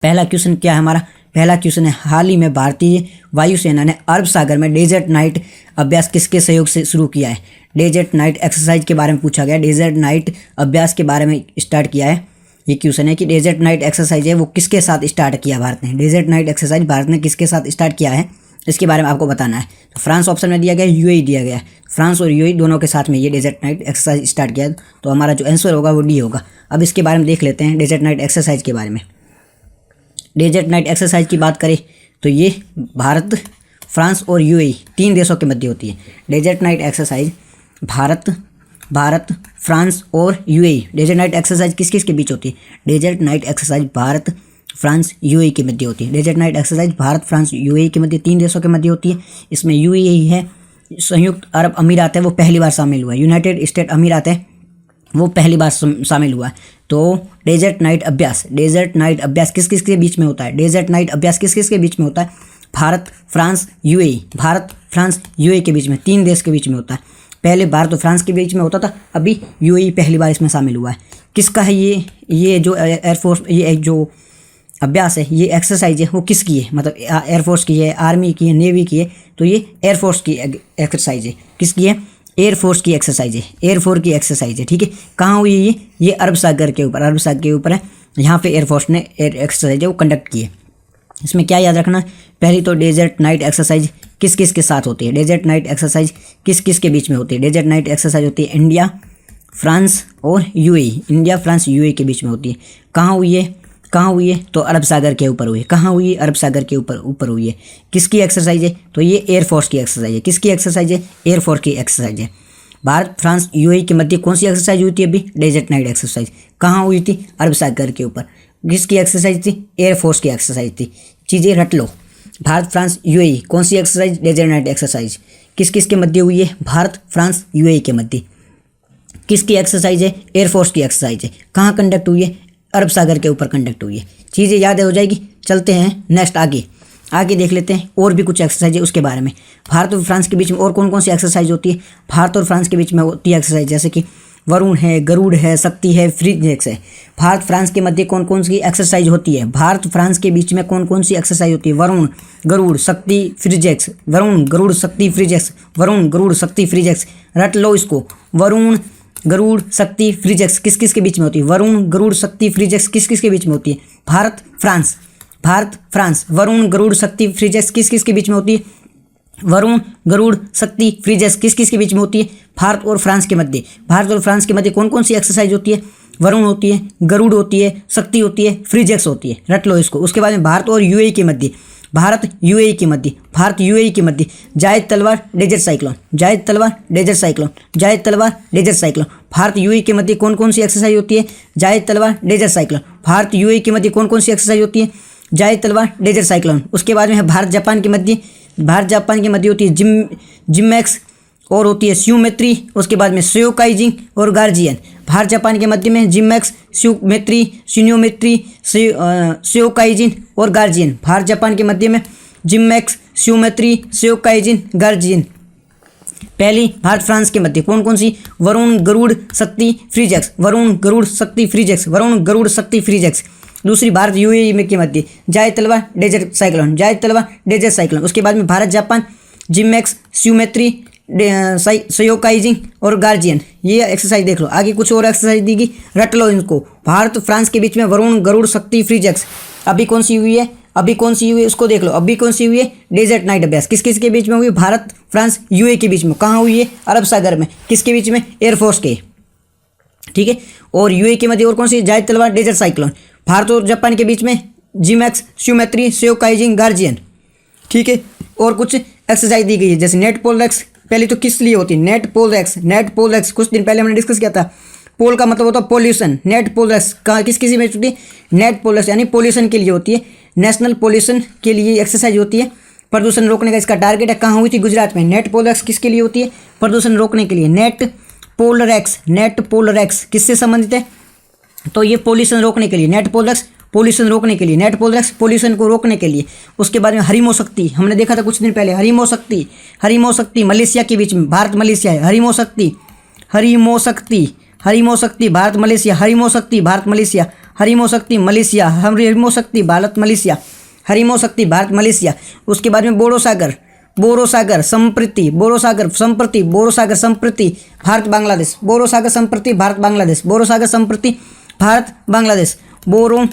पहला क्वेश्चन क्या है हमारा? पहला क्वेश्चन है, हाल ही में भारतीय वायुसेना ने अरब सागर में डेजर्ट नाइट अभ्यास किसके सहयोग से शुरू किया है? डेजर्ट नाइट एक्सरसाइज के बारे में पूछा गया। डेजर्ट नाइट अभ्यास के बारे में स्टार्ट किया है। ये क्वेश्चन है कि डेजर्ट नाइट एक्सरसाइज है वो किसके साथ स्टार्ट किया भारत ने? डेजर्ट नाइट एक्सरसाइज भारत ने किसके साथ स्टार्ट किया है, इसके बारे में आपको बताना है। तो फ्रांस ऑप्शन में दिया गया, यूएई दिया गया है। फ्रांस और यूएई दोनों के साथ में ये डेजर्ट नाइट एक्सरसाइज स्टार्ट किया, तो हमारा जो आंसर होगा वो डी होगा। अब इसके बारे में देख लेते हैं डेजर्ट नाइट एक्सरसाइज के बारे में। डेजर्ट नाइट एक्सरसाइज की बात करें तो ये भारत, फ्रांस और यूएई 3 देशों के मध्य होती है। Desert night exercise Bharat, France और यूएई। डेजर्ट नाइट एक्सरसाइज किस किस के बीच होती है? Desert night exercise Bharat, France, UAE के मध्य होती है। Desert night exercise Bharat, France, UAE के मध्य 3 देशों के मध्य होती है। इसमें यूएई है, संयुक्त अरब अमीरात है, वो पहली बार शामिल हुआ है। यूनाइटेड स्टेट अमीरात है, वो पहली बार शामिल हुआ है। तो डेजर्ट नाइट अभ्यास किस किस के बीच में होता है? डेजर्ट नाइट अभ्यास किस किस के बीच में होता है? भारत, फ्रांस, यूएई के बीच में, 3 देश के बीच में होता है। पहले भारत और फ्रांस के बीच में होता था, अभी यूएई पहली बार इसमें शामिल हुआ है। किसका है ये जो एयरफोर्स, ये जो अभ्यास है, ये एक्सरसाइज है, वो किसकी है? मतलब एयरफोर्स की है, आर्मी की है, नेवी की है। तो ये एयरफोर्स की एक्सरसाइज है। किसकी है? एयरफोर्स की एक्सरसाइज है। ठीक है, कहाँ हुई है ये अरब सागर के ऊपर है। यहाँ पे एयरफोर्स ने एक्सरसाइज है वो कंडक्ट की है। इसमें क्या याद रखना? पहली तो डेजर्ट नाइट एक्सरसाइज किस किस के साथ होती है? डेजर्ट नाइट एक्सरसाइज किस किस के बीच में होती है? डेजर्ट नाइट एक्सरसाइज होती है इंडिया, फ्रांस और यूएई। इंडिया, फ्रांस, यूएई के बीच में होती है। कहाँ हुई है? तो अरब सागर के ऊपर हुई है। कहाँ हुई है? अरब सागर के ऊपर हुई है। किसकी एक्सरसाइज है? तो ये एयरफोर्स की एक्सरसाइज है। किसकी एक्सरसाइज है? एयरफोर्स की एक्सरसाइज है। भारत, फ्रांस, यूएई के मध्य कौन सी एक्सरसाइज हुई थी अभी? Desert night exercise. कहाँ हुई थी? अरब सागर के ऊपर। किसकी एक्सरसाइज थी? एयरफोर्स की एक्सरसाइज थी। चीज़ें रट लो। भारत, फ्रांस, यूएई, कौन सी एक्सरसाइज? Desert night exercise. किस किस के मध्य हुई है? भारत, फ्रांस, यूएई के मध्य। किसकी एक्सरसाइज है? एयरफोर्स की एक्सरसाइज है। कहाँ कंडक्ट हुई है? अरब सागर के ऊपर कंडक्ट हुई है। चीज़ें याद हो जाएगी। चलते हैं नेक्स्ट आगे देख लेते हैं और भी कुछ एक्सरसाइज है उसके बारे में। भारत और फ्रांस के बीच में और कौन कौन सी एक्सरसाइज होती है? भारत और फ्रांस के बीच में होती है एक्सरसाइज जैसे कि वरुण है, गरुड़ है, शक्ति है, फ्रीजेक्स है। भारत फ्रांस के मध्य कौन कौन सी एक्सरसाइज होती है? भारत फ्रांस के बीच में कौन कौन सी एक्सरसाइज होती है? वरुण, गरुड़, शक्ति, फ्रीजेक्स। वरुण, गरुड़, शक्ति, फ्रीजेक्स। वरुण, गरुड़, शक्ति, फ्रीजेक्स। रट लो इसको। वरुण, गरुड़, शक्ति, फ्रीजेक्स किस किस के बीच में होती है? वरुण, गरुड़, शक्ति, फ्रीजेक्स किस किस के बीच में होती है? भारत, फ्रांस। वरुण, गरुड़, शक्ति, फ्रीजेक्स किस किस के बीच में होती है? वरुण, गरुड़, शक्ति, फ्रीजेक्स किस किस के बीच में होती है? भारत और फ्रांस के मध्य कौन कौन सी एक्सरसाइज होती है? वरुण होती है, गरुड़ होती है, शक्ति होती है, फ्रीजेक्स होती है। रट लो इसको। उसके बाद में भारत और यूएई के मध्य, भारत यूएई के मध्य जायद तलवार डेजर्ट साइक्लोन। भारत यूएई के मध्य कौन कौन सी एक्सरसाइज होती है? जायद तलवार डेजर्ट साइक्लोन। भारत यूएई के मध्य कौन कौन सी एक्सरसाइज होती है? जायद तलवार डेजर्ट साइक्लोन। उसके बाद में है भारत जापान के मध्य होती है जिमैक्स और होती है स्यूमेत्री। उसके बाद में श्योकाइजिंग और गार्जियन। भारत जापान के मध्य में जिमैक्स, स्यूमेत्री, श्योकाइजिन और गार्जियन। भारत जापान के मध्य में जिमैक्स, स्यूमेत्री, श्योकाइजिन, गार्जियन। पहली भारत फ्रांस के मध्य कौन कौन सी? वरुण, गरुड़, शक्ति, फ्रीजेक्स। दूसरी भारत यूएई में के मध्य जायद तलवार डेजर्ट साइक्लोन। उसके बाद में भारत जापान, जिमैक्स, स्यूमेत्री, श्योकाइजिंग और गार्जियन। ये एक्सरसाइज देख लो। आगे कुछ और एक्सरसाइज दी गई, रट लो इनको। भारत फ्रांस के बीच में वरुण, गरुड़, शक्ति, फ्रीजेक्स। अभी कौन सी हुई है उसको देख लो। अभी कौन सी हुई है? डेजर्ट नाइट अभ्यास किस किस के बीच में हुई? भारत, फ्रांस, यूएई के बीच में। कहाँ हुई है? अरब सागर में। किसके बीच में? एयरफोर्स के। ठीक है, और यूएई के मध्य और कौन सी? जायद तलवार डेजर्ट साइक्लोन। भारत और जापान के बीच में जिमैक्स, स्यूमेत्री, श्योकाइजिंग, गार्जियन। ठीक है, और कुछ एक्सरसाइज दी गई है जैसे नेट पोल रेक्स। पहले तो किस लिए होती है? नेट पोल रेक्स कुछ दिन पहले हमने डिस्कस किया था। पोल का मतलब होता है पोल्यूशन। नेट पोल रेक्स किस किसी में होती है? नेट पोल रेक्स यानी पोल्यूशन के लिए होती है। नेशनल पोल्यूशन के लिए एक्सरसाइज होती है। प्रदूषण रोकने का इसका टारगेट है। कहाँ हुई थी? गुजरात में। नेट पोल रेक्स किसके लिए होती है? प्रदूषण रोकने के लिए। नेट पोल रेक्स किससे संबंधित है? तो ये पोल्यूशन रोकने के लिए। नेट पोल रेक्स पोल्यूशन को रोकने के लिए। उसके बाद में हरिमो शक्ति हमने देखा था कुछ दिन पहले। हरिमो शक्ति मलेशिया के बीच में। भारत मलेशिया है। हरिमो शक्ति भारत मलेशिया। हरिमो शक्ति मलेशिया, हरिमो शक्ति भारत मलेशिया, हरिमो शक्ति भारत मलेशिया। उसके बाद में बोरो सागर, बोरो सागर संप्रति, बोरो सागर संप्रति, बोरो सागर संप्रति भारत बांग्लादेश, बोरो सागर संप्रति भारत बांग्लादेश, बोरो सागर संप्रति भारत बांग्लादेश, बोरो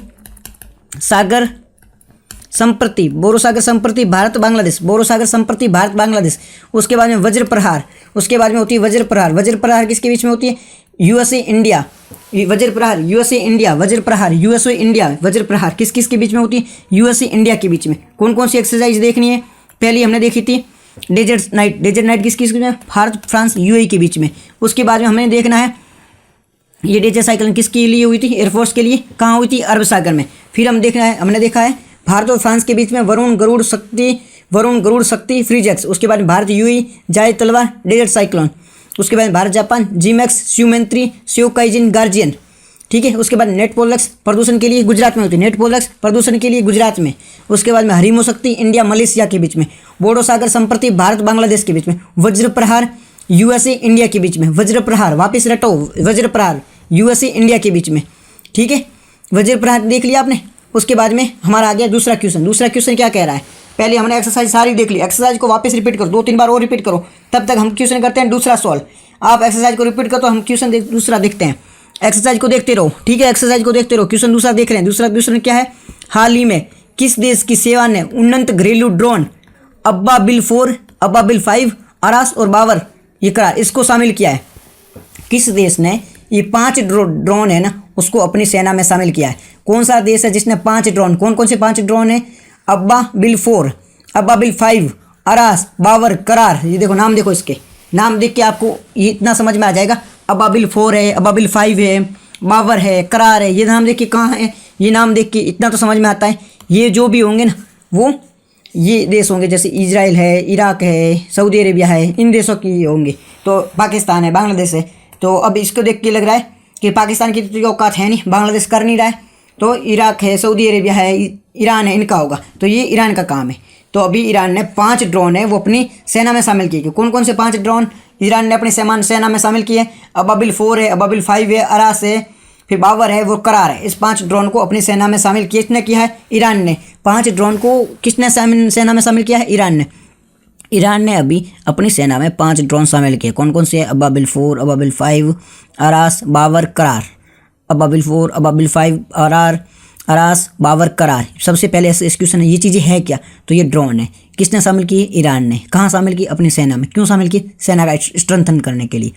सागर संप्रति, बोरो सागर संप्रति भारत बांग्लादेश, बोरो सागर संप्रति भारत बांग्लादेश। उसके बाद में वज्र प्रहार, उसके बाद में होती है वज्र प्रहार। वज्र प्रहार किसके बीच में होती है? यूएसए इंडिया, वज्र प्रहार यूएसए इंडिया, वज्र प्रहार यूएसए इंडिया, वज्र प्रहार किस किस के बीच में होती है? यूएसए इंडिया के बीच में। कौन कौन सी एक्सरसाइज देखनी है? पहली हमने देखी थी डेजर्ट नाइट, डेजर्ट नाइट किस किस के बीच में? भारत फ्रांस यूएई के बीच में। उसके बाद में हमें देखना है ये डेजर्ट साइक्लोन किसके लिए हुई थी? एयरफोर्स के लिए। कहाँ हुई थी? अरब सागर में। फिर हम देखना है, हमने देखा है भारत और फ्रांस के बीच में वरुण गरुड़ शक्ति फ्रीजेक्स। उसके बाद भारत यूएई जायद तलवार डेजर्ट साइक्लोन। उसके बाद भारत जापान जीमैक्स स्यूमेंत्री स्योकाइजिन गार्जियन, ठीक है। उसके बाद नेट पोलक्स प्रदूषण के लिए गुजरात में होती है, नेट पोलक्स प्रदूषण के लिए गुजरात में। उसके बाद में हरिमो शक्ति इंडिया मलेशिया के बीच में, बोडो सागर संप्रति भारत बांग्लादेश के बीच में, वज्र प्रहार यूएसए इंडिया के बीच में, वज्र प्रहार वापिस रटो, वज्र प्रहार यूएसए इंडिया के बीच में, ठीक है। वज्र प्रहार देख लिया आपने। उसके बाद में हमारा आ गया दूसरा क्वेश्चन। दूसरा क्वेश्चन क्या कह रहा है? पहले हमने एक्सरसाइज सारी देख ली, एक्सरसाइज को वापस रिपीट करो, 2-3 बार और रिपीट करो, तब तक हम क्वेश्चन करते हैं दूसरा सॉल्व। आप एक्सरसाइज को रिपीट करो तो हम क्वेश्चन दूसरा देखते हैं। एक्सरसाइज को देखते रहो, ठीक है, एक्सरसाइज को देखते रहो। क्वेश्चन दूसरा देख रहे हैं। दूसरा क्वेश्चन क्या है? हाल ही में किस देश की सेवा ने उन्नत घरेलू ड्रोन अब्बा बिल 4, अब्बा बिल 5, अरास और बावर ये करार इसको शामिल किया है? किस देश ने ये 5 ड्रोन है ना उसको अपनी सेना में शामिल किया है? कौन सा देश है जिसने 5 ड्रोन, कौन कौन से 5 ड्रोन है? अब्बा बिल 4, अब्बा बिल 5, अरास, बावर, करार। ये देखो नाम, देखो इसके नाम देख के आपको ये इतना समझ में आ जाएगा। अब्बा बिल 4 है, अब्बा बिल 5 है, बावर है, करार है। ये नाम देख के कहाँ है? ये नाम देख के इतना तो समझ में आता है। ये जो भी होंगे ना वो ये देश होंगे, जैसे इजराइल है, इराक है, सऊदी अरेबिया है, इन देशों की होंगे। तो पाकिस्तान है, बांग्लादेश है। तो अब इसको देख के लग रहा है कि पाकिस्तान की तो औकात है नहीं, बांग्लादेश कर नहीं रहा है, तो इराक है, सऊदी अरेबिया है, ईरान है, इनका होगा। तो ये ईरान का काम है। तो अभी ईरान ने 5 ड्रोन है वो अपनी सेना में शामिल किए। कौन कौन से 5 ड्रोन ईरान ने अपनी सेना में शामिल किए? अब्बा बिल 4 है, अब्बा बिल 5 है, अरास है, फिर बावर है, वो करार है। इस 5 ड्रोन को अपनी सेना में शामिल किसने किया है? ईरान ने। 5 ड्रोन को किसने सेना में शामिल किया है? ईरान ने। ईरान ने अभी अपनी सेना में 5 ड्रोन शामिल किए। कौन कौन से? अब्बा बिल 4, अब्बा बिल 5, अरास, बावर, करार। अब्बा बिल 4, अब्बा बिल 5, अरास, बावर, करार। सबसे पहले इस क्वेश्चन है ये चीज़ें है क्या? तो ये ड्रोन है। किसने शामिल की? ईरान ने। कहाँ शामिल की? अपनी सेना में। क्यों शामिल की? सेना का स्ट्रेंथन करने के लिए।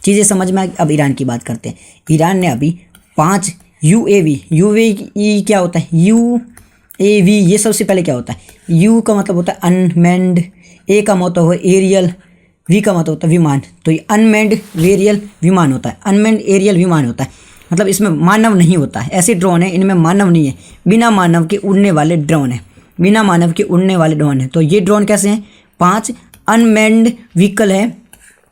चीज़ें समझ में आ गई। अब ईरान की बात करते हैं। ईरान ने अभी 5 यूएवी क्या होता है? यूएवी ये सबसे पहले क्या होता है? यू का मतलब होता है अनमैन्ड, ए का मतलब है एरियल, वी का मतलब होता है विमान। तो ये अनमैन्ड एरियल विमान होता है, अनमैन्ड एरियल विमान होता है। मतलब इसमें मानव नहीं होता है। ऐसे ड्रोन है इनमें मानव नहीं है, बिना मानव के उड़ने वाले ड्रोन है, बिना मानव के उड़ने वाले ड्रोन है। तो ये ड्रोन कैसे हैं? 5 अनमैन्ड व्हीकल है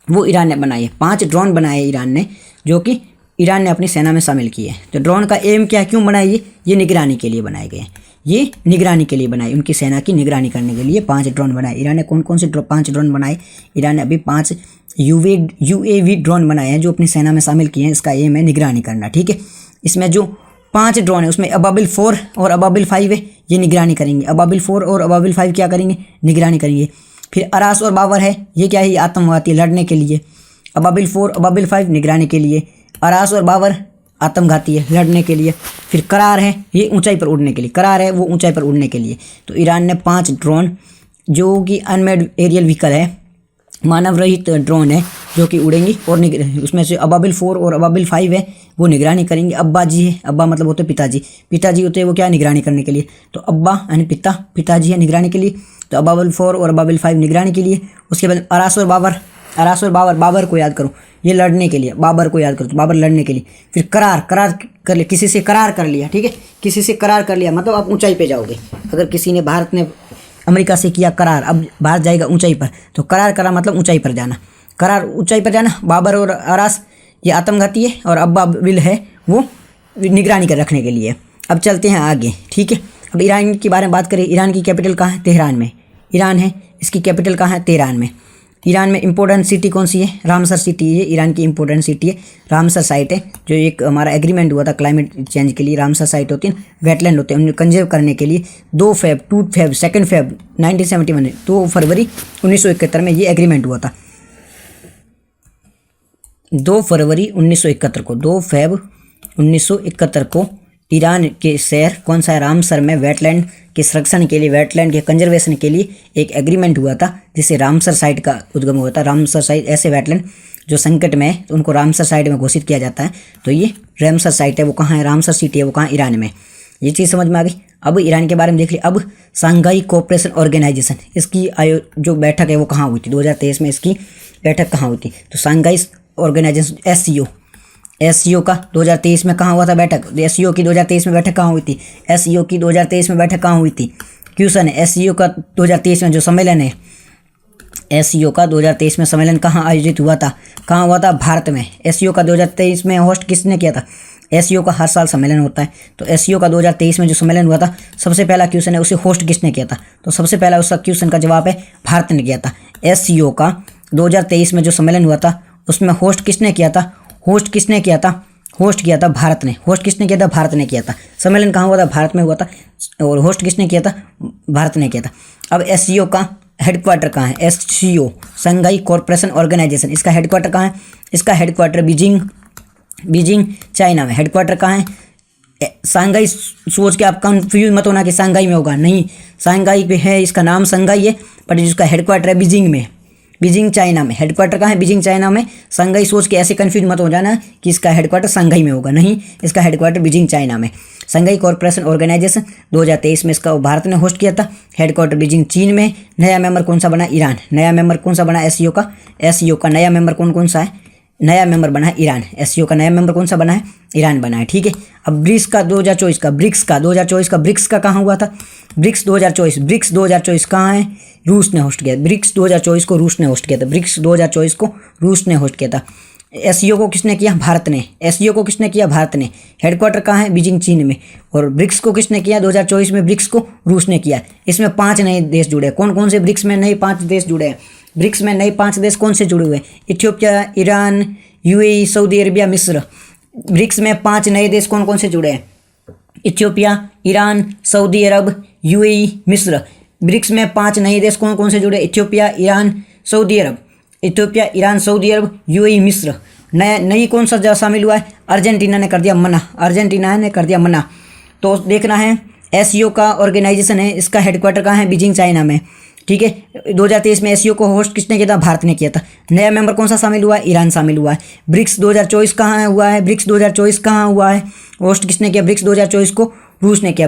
वो ईरान ने बनाई है। 5 ड्रोन बनाए हैं ईरान ने, जो कि ईरान ने अपनी सेना में शामिल किए हैं। तो ड्रोन का एम क्या है? क्यों बनाई? ये निगरानी के लिए बनाए गए हैं। ये निगरानी के लिए बनाए, उनकी सेना की निगरानी करने के लिए 5 ड्रोन बनाए ईरान ने। कौन कौन से 5 ड्रोन बनाए? ईरान ने अभी 5 यूएवी ड्रोन बनाए हैं जो अपनी सेना में शामिल किए हैं। इसका एम है निगरानी करना, ठीक है। इसमें जो 5 ड्रोन है उसमें अब्बा बिल 4 और अब्बा बिल 5 है, ये निगरानी करेंगे। अब्बा बिल 4 और अब्बा बिल 5 क्या करेंगे? निगरानी करेंगे। फिर अरास और बावर है, ये क्या है? ये आत्मघाती है, लड़ने के लिए। अब्बा बिल 4 अब्बा बिल 5 निगरानी के लिए। अरास और बावर आत्मघाती है, लड़ने के लिए। फिर करार है, ये ऊंचाई पर उड़ने के लिए। करार है वो ऊंचाई पर उड़ने के लिए। तो ईरान ने 5 ड्रोन जो कि अनमैन्ड एरियल व्हीकल है, मानव रहित ड्रोन है जो कि उड़ेंगी और उसमें से अब्बा बिल 4 और अब्बा बिल 5 है वो निगरानी करेंगे। अब्बा जी है, अब्बा मतलब होते पिताजी, पिताजी होते हैं वो क्या? निगरानी करने के लिए। तो अब्बा यानी पिताजी है निगरानी के लिए। तो अब्बा बिल 4 और अब्बा बिल 5 निगरानी के लिए। उसके बाद अरास और बाबर, अरास और बाबर, बाबर को याद करो, ये लड़ने के लिए। बाबर को याद करो तो बाबर लड़ने के लिए। फिर करार कर लिया, किसी से करार कर लिया, ठीक है, किसी से करार कर लिया मतलब आप ऊंचाई पे जाओगे। अगर किसी ने, भारत ने अमेरिका से किया करार, अब भारत जाएगा ऊंचाई पर, तो करार करा मतलब ऊंचाई पर जाना, करार ऊंचाई पर जाना। बाबर और अरास ये आत्मघाती है और अब्बा बिल है वो निगरानी कर रखने के लिए। अब चलते हैं आगे, ठीक है। अब ईरान के बारे में बात करें। ईरान की कैपिटल कहाँ है? तेहरान में। ईरान है, इसकी कैपिटल कहाँ है? तेहरान में। ईरान में इंपॉर्टेंट सिटी कौन सी है? रामसर सिटी है, ईरान की इंपॉर्टेंट सिटी है, रामसर साइट है। जो एक हमारा एग्रीमेंट हुआ था क्लाइमेट चेंज के लिए, रामसर साइट होती है, वेटलैंड होते हैं, उन्हें कंजर्व करने के लिए 2 फरवरी 1971 2 फरवरी 1971 में ये एग्रीमेंट हुआ था। 2 फरवरी 1971 को ईरान के शहर कौन सा है? रामसर में वेटलैंड के संरक्षण के लिए, वेटलैंड के कंजर्वेशन के लिए एक एग्रीमेंट हुआ था, जिससे रामसर साइट का उद्गम हुआ था। रामसर साइट ऐसे वेटलैंड जो संकट में है तो उनको रामसर साइट में घोषित किया जाता है। तो ये रामसर साइट है, वो कहाँ है? रामसर सिटी है, वो कहाँ? ईरान में। ये चीज़ समझ में आ गई। अब ईरान के बारे में देख लिया। अब शंघाई कोऑपरेशन ऑर्गेनाइजेशन, इसकी जो बैठक है वो कहाँ हुई थी? 2023 में इसकी बैठक कहाँ हुई थी? तो शंघाई ऑर्गेनाइजेशन एससीओ का 2023 में कहाँ हुआ था बैठक? एससीओ की 2023 में बैठक कहाँ हुई थी? एससीओ की 2023 में बैठक कहाँ हुई थी? क्वेश्चन है, एससीओ का 2023 में जो सम्मेलन है, एससीओ का 2023 में सम्मेलन कहाँ आयोजित हुआ था? कहाँ हुआ था? भारत में। एससीओ का 2023 में होस्ट किसने किया था? एससीओ का हर साल सम्मेलन होता है, तो एससीओ का 2023 में जो सम्मेलन हुआ था, सबसे पहला क्वेश्चन है उसे होस्ट किसने किया था? तो सबसे पहला उसका क्वेश्चन का जवाब है भारत ने किया था। एससीओ का 2023 में जो सम्मेलन हुआ था उसमें होस्ट किसने किया था? होस्ट किया था भारत ने। होस्ट किसने किया था? भारत ने किया था। सम्मेलन कहाँ हुआ था? भारत में हुआ था, और होस्ट किसने किया था? भारत ने किया था। अब एससीओ का हेडक्वार्टर कहाँ है? एससीओ शंघाई कोऑपरेशन ऑर्गेनाइजेशन, इसका हेडक्वार्टर कहाँ है? इसका हेडक्वार्टर बीजिंग चाइना में। हेडक्वार्टर कहाँ है? शंघाई सोच के आप कंफ्यूज मत होना कि शंघाई में होगा, नहीं, शंघाई पे है, इसका नाम शंघाई है, बट जिसका हेडक्वार्टर है बीजिंग में, बीजिंग चाइना में। हेडक्वार्टर कहाँ है? बीजिंग चाइना में। शंघाई सोच के ऐसे कंफ्यूज मत हो जाना कि इसका हेडक्वार्टर शंघाई में होगा, नहीं, इसका हेडक्वार्टर बीजिंग चाइना में। शंघाई कॉर्पोरेशन ऑर्गेनाइजेशन 2023 में इसका भारत ने होस्ट किया था। हेडक्वार्टर बीजिंग चीन में। नया मेंबर कौन सा बना? ईरान। नया मेंबर कौन सा बना? एससीओ का। एससीओ का नया मेंबर कौन सा है? नया मेंबर बना है ईरान। एससीओ का नया मेंबर कौन सा बना है? ईरान बना है, ठीक है। अब ब्रिक्स का 2024 का कहाँ हुआ था? ब्रिक्स 2024 कहाँ है? रूस ने होस्ट किया। ब्रिक्स 2024 को रूस ने होस्ट किया था। ब्रिक्स 2024 को रूस ने होस्ट किया था। एससीओ को किसने किया? भारत ने। एससीओ को किसने किया? भारत ने। हेडक्वार्टर कहाँ है? बीजिंग चीन में। और ब्रिक्स को किसने किया? 2024 में ब्रिक्स को रूस ने किया। इसमें 5 नए देश जुड़े। कौन कौन से ब्रिक्स में नए 5 देश जुड़े हैं? ब्रिक्स में नए 5 देश कौन से जुड़े हुए हैं? Ethiopia, Iran, UAE, Saudi Arabia, मिस्र। ब्रिक्स में 5 नए देश कौन कौन से जुड़े हैं? इथियोपिया, ईरान, सऊदी अरब, यूएई, मिस्र। ब्रिक्स में 5 नए देश कौन कौन से जुड़े? इथियोपिया, ईरान, सऊदी अरब, यूएई, मिस्र। नई कौन सा शामिल हुआ है? अर्जेंटीना ने कर दिया मना। तो देखना है, एससीओ का ऑर्गेनाइजेशन है, इसका हेडक्वार्टर कहाँ है? बीजिंग चाइना में, ठीक है। 2023 में एससीओ को होस्ट किसने किया था? भारत ने किया था। नया मेंबर कौन सा शामिल हुआ है? ईरान शामिल हुआ है। ब्रिक्स 2024 कहाँ हुआ है? होस्ट किसने किया? ब्रिक्स 2024 को रूस ने किया।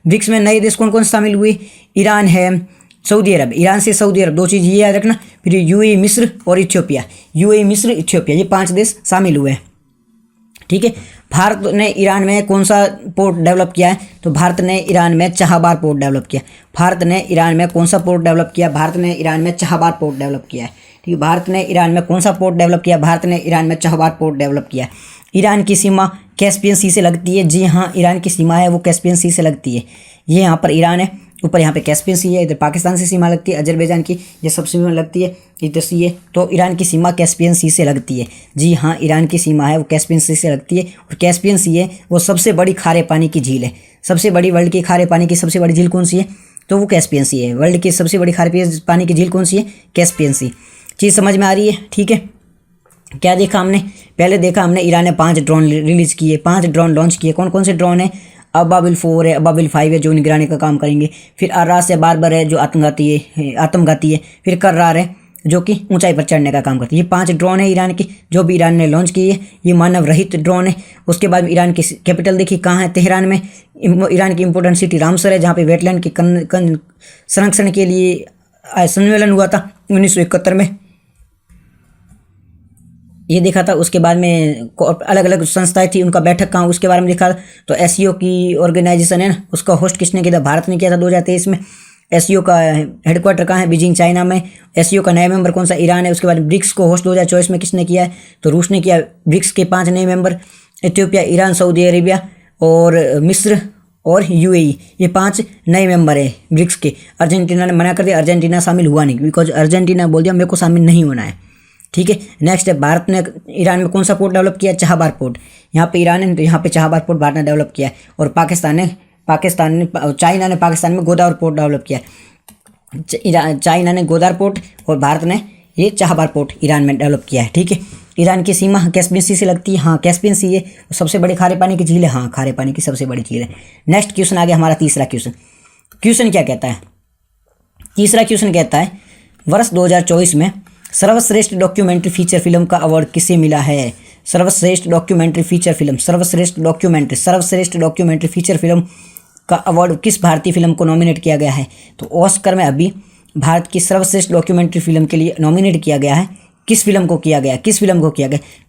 ब्रिक्स में नए देश कौन कौन शामिल हुए? ईरान है, सऊदी अरब। ईरान से सऊदी अरब, 2 चीज़ ये याद रखना। फिर यूएई, मिस्र और इथियोपिया। ये 5 देश शामिल हुए हैं, ठीक है। भारत ने ईरान में कौन सा पोर्ट डेवलप किया है? तो भारत ने ईरान में चहाबार पोर्ट डेवलप किया। भारत ने ईरान में कौन सा पोर्ट डेवलप किया? भारत ने ईरान में चहाबार पोर्ट डेवलप किया है, ठीक है। भारत ने ईरान में कौन सा पोर्ट डेवलप किया? भारत ने ईरान में चहाबार पोर्ट डेवलप किया। ईरान की सीमा कैस्पियन सी से लगती है। जी हाँ, ईरान की सीमा है वो कैस्पियन सी से लगती है। ये यहाँ पर ईरान है, ऊपर यहाँ पे कैस्पियन सी है, इधर पाकिस्तान से सीमा लगती है, अजरबैजान की ये सब सीमा लगती है, इधर सी है। तो ईरान की सीमा कैस्पियन सी से लगती है। जी हाँ, ईरान की सीमा है वो कैस्पियन सी से लगती है। और कैस्पियन सी है वो सबसे बड़ी खारे पानी की झील है। सबसे बड़ी वर्ल्ड की खारे पानी की सबसे बड़ी झील कौन सी है? तो वो कैस्पियन सी है। वर्ल्ड की सबसे बड़ी खारे पानी की झील कौन सी है? कैस्पियन सी। चीज़ समझ में आ रही है, ठीक है। क्या देखा हमने? पहले देखा हमने ईरान ने 5 ड्रोन रिलीज किए, 5 ड्रोन लॉन्च किए। कौन कौन से ड्रोन है? अबाबिल 4 है, अबाबिल 5 है जो निगरानी का काम करेंगे। फिर अर्रास है, बारबर है जो आत्मघाती है। फिर कर्रार है जो कि ऊंचाई पर चढ़ने का काम करती है। ये 5 ड्रोन है ईरान की, जो भी ईरान ने लॉन्च की है। ये मानव रहित ड्रोन है। उसके बाद ईरान की कैपिटल देखिए कहाँ है? तेहरान में। ईरान की इंपॉर्टेंट सिटी रामसर है, जहाँ पे वेटलैंड के संरक्षण के लिए सम्मेलन हुआ था 1971 में। ये देखा था। उसके बाद में अलग अलग संस्थाएं थी, उनका बैठक कहाँ, उसके बारे में देखा। तो एससीओ की ऑर्गेनाइजेशन है ना, उसका होस्ट किसने किया था? भारत ने किया था 2023 में। एससीओ का हेडक्वार्टर कहाँ है? बीजिंग चाइना में। एससीओ का नया मेंबर कौन सा? ईरान है। उसके बाद ब्रिक्स को होस्ट 2024 में किसने किया है? तो रूस ने किया। ब्रिक्स के 5 नए member Ethiopia, Iran, Saudi Arabia और मिस्र और यूएई, ये 5 नए मेंबर है ब्रिक्स के। अर्जेंटीना ने मना कर दिया, अर्जेंटीना शामिल हुआ नहीं, बिकॉज अर्जेंटीना बोल दिया मेरे को शामिल नहीं होना है। ठीक है, नेक्स्ट है भारत ने ईरान में कौन सा पोर्ट डेवलप किया? चाहबार पोर्ट। यहाँ पे ईरान है तो यहाँ पे चाहबार पोर्ट भारत ने डेवलप किया है। और चाइना ने पाकिस्तान में गोदावरी पोर्ट डेवलप किया है। चाइना ने गोदावरी पोर्ट और भारत ने ये चाहबार पोर्ट ईरान में डेवलप किया है। ठीक है, ईरान की सीमा कैस्पियन सी से लगती है। हाँ, कैस्पियन सी है, सबसे बड़ी खारे पानी की झील है। हाँ, खारे पानी की सबसे बड़ी झील है। नेक्स्ट क्वेश्चन आ गया हमारा तीसरा क्वेश्चन क्या कहता है? तीसरा क्वेश्चन कहता है वर्ष 2024 में सर्वश्रेष्ठ डॉक्यूमेंट्री फीचर फिल्म का अवार्ड किसे मिला है? सर्वश्रेष्ठ डॉक्यूमेंट्री फीचर फिल्म, सर्वश्रेष्ठ डॉक्यूमेंट्री फीचर फिल्म का अवार्ड किस भारतीय फिल्म को नॉमिनेट किया गया है? तो ऑस्कर में अभी भारत की सर्वश्रेष्ठ डॉक्यूमेंट्री फिल्म के लिए नॉमिनेट किया गया है। किस फिल्म को किया गया?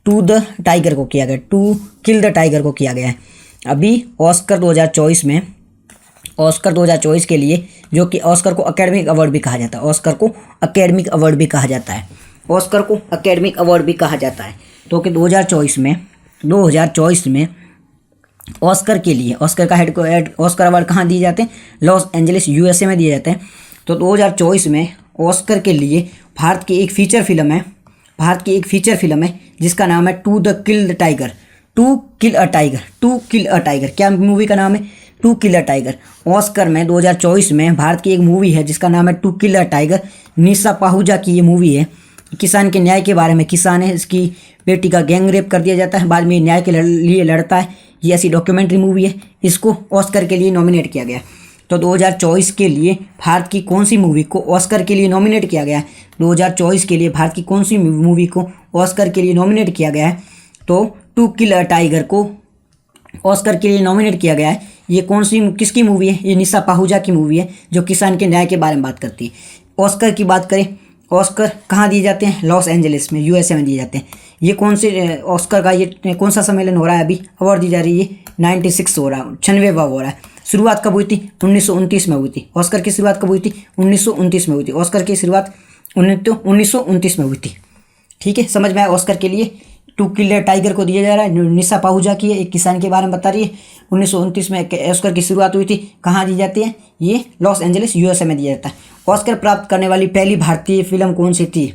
टू द टाइगर को किया गया, टू किल द टाइगर को किया गया है। अभी ऑस्कर 2024 में, ऑस्कर 2024 के लिए, जो कि ऑस्कर को एकेडमिक अवार्ड भी कहा जाता है, ऑस्कर को एकेडमिक अवार्ड भी कहा जाता है, तो कि 2024 में ऑस्कर के लिए, ऑस्कर अवार्ड कहाँ दिए जाते हैं? लॉस एंजलिस यूएसए में दिए जाते हैं। तो 2024 में ऑस्कर के लिए भारत की एक फीचर फिल्म है जिसका नाम है टू किल अ टाइगर। क्या मूवी का नाम है? To kill a tiger. Oscar में 2024 में भारत की एक मूवी है जिसका नाम है टू किल अ टाइगर। निशा पाहुजा की ये मूवी है। किसान के न्याय के बारे में, किसान है, इसकी बेटी का गैंग रेप कर दिया जाता है, बाद में न्याय के लिए लड़ता है, ये ऐसी डॉक्यूमेंट्री मूवी है। इसको ऑस्कर के लिए नॉमिनेट किया गया। तो 2024 के लिए भारत की कौन सी मूवी को ऑस्कर के लिए नॉमिनेट किया गया है? 2024 के लिए भारत की कौन सी मूवी को ऑस्कर के लिए नॉमिनेट किया गया है? तो टू किल अ टाइगर को ऑस्कर के लिए नॉमिनेट किया गया है। ये कौन सी, किसकी मूवी है? ये निशा पाहुजा की मूवी है जो किसान के न्याय के बारे में बात करती है। ऑस्कर की बात करें, ऑस्कर कहाँ दिए जाते हैं? लॉस एंजलिस में, यूएसए में दिए जाते हैं। ये कौन से ऑस्कर का ये कौन सा सम्मेलन हो रहा है? अभी अवार्ड दी जा रही है 96 हो रहा है, 96वां हो रहा है। शुरुआत कब हुई थी? 1929 में हुई थी। ऑस्कर की शुरुआत कब हुई थी? 1929 में हुई थी। ऑस्कर की शुरुआत 1929 में हुई थी। ठीक है, समझ में आया? ऑस्कर के लिए टू किल अ टाइगर को दिया जा रहा है। निशा पाहुजा की है, एक किसान के बारे में बता रही है। 1929 में ऑस्कर की शुरुआत हुई थी। कहाँ दी जाती है? ये लॉस एंजलिस यूएसए में दिया जाता है। ऑस्कर प्राप्त करने वाली पहली भारतीय फिल्म कौन सी थी?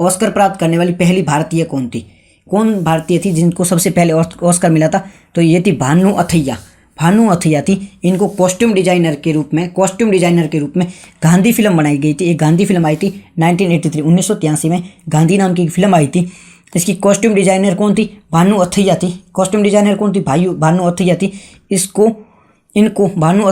ऑस्कर प्राप्त करने वाली पहली भारतीय कौन थी? कौन भारतीय थी जिनको सबसे पहले ऑस्कर मिला था? तो ये थी भानु अथैया थी। इनको कॉस्ट्यूम डिजाइनर के रूप में गांधी फिल्म बनाई गई थी। एक गांधी फिल्म आई थी 1983 में, गांधी नाम की फिल्म आई थी। इसकी कॉस्ट्यूम डिजाइनर कौन थी? भानु अथैया थी। भानु अथैया थी। भानु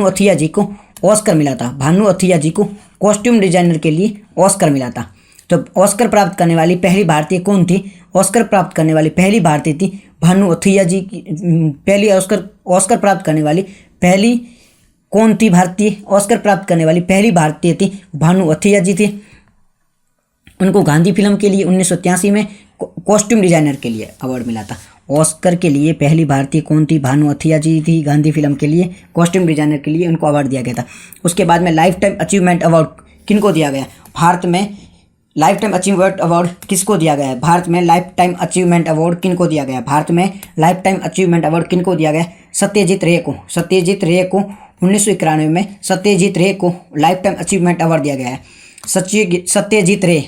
अथैया जी को ऑस्कर मिला था। भानु अथैया जी को कॉस्ट्यूम डिजाइनर के लिए ऑस्कर मिला था। तो ऑस्कर प्राप्त करने वाली पहली भारतीय कौन थी? ऑस्कर प्राप्त करने वाली पहली भारतीय थी भानु अथैया जी की। पहली ऑस्कर प्राप्त करने वाली पहली कौन थी भारतीय? ऑस्कर प्राप्त करने वाली पहली भारतीय थी भानु अथैया जी थी। उनको गांधी फिल्म के लिए 1983 में कॉस्ट्यूम डिजाइनर के लिए अवार्ड मिला था। ऑस्कर के लिए पहली भारतीय कौन थी? भानु अथैया जी थी। गांधी फिल्म के लिए कॉस्ट्यूम डिजाइनर के लिए उनको अवार्ड दिया गया था। उसके बाद में लाइफ टाइम अचीवमेंट अवार्ड किनको दिया गया? भारत में लाइफ टाइम अचीवमेंट अवार्ड किसको दिया गया है? भारत में लाइफ टाइम अचीवमेंट अवार्ड किनको दिया गया? सत्यजीत रे को 1991 में सत्यजीत रे को लाइफ टाइम अचीवमेंट अवार्ड दिया गया है। सत्यजीत रे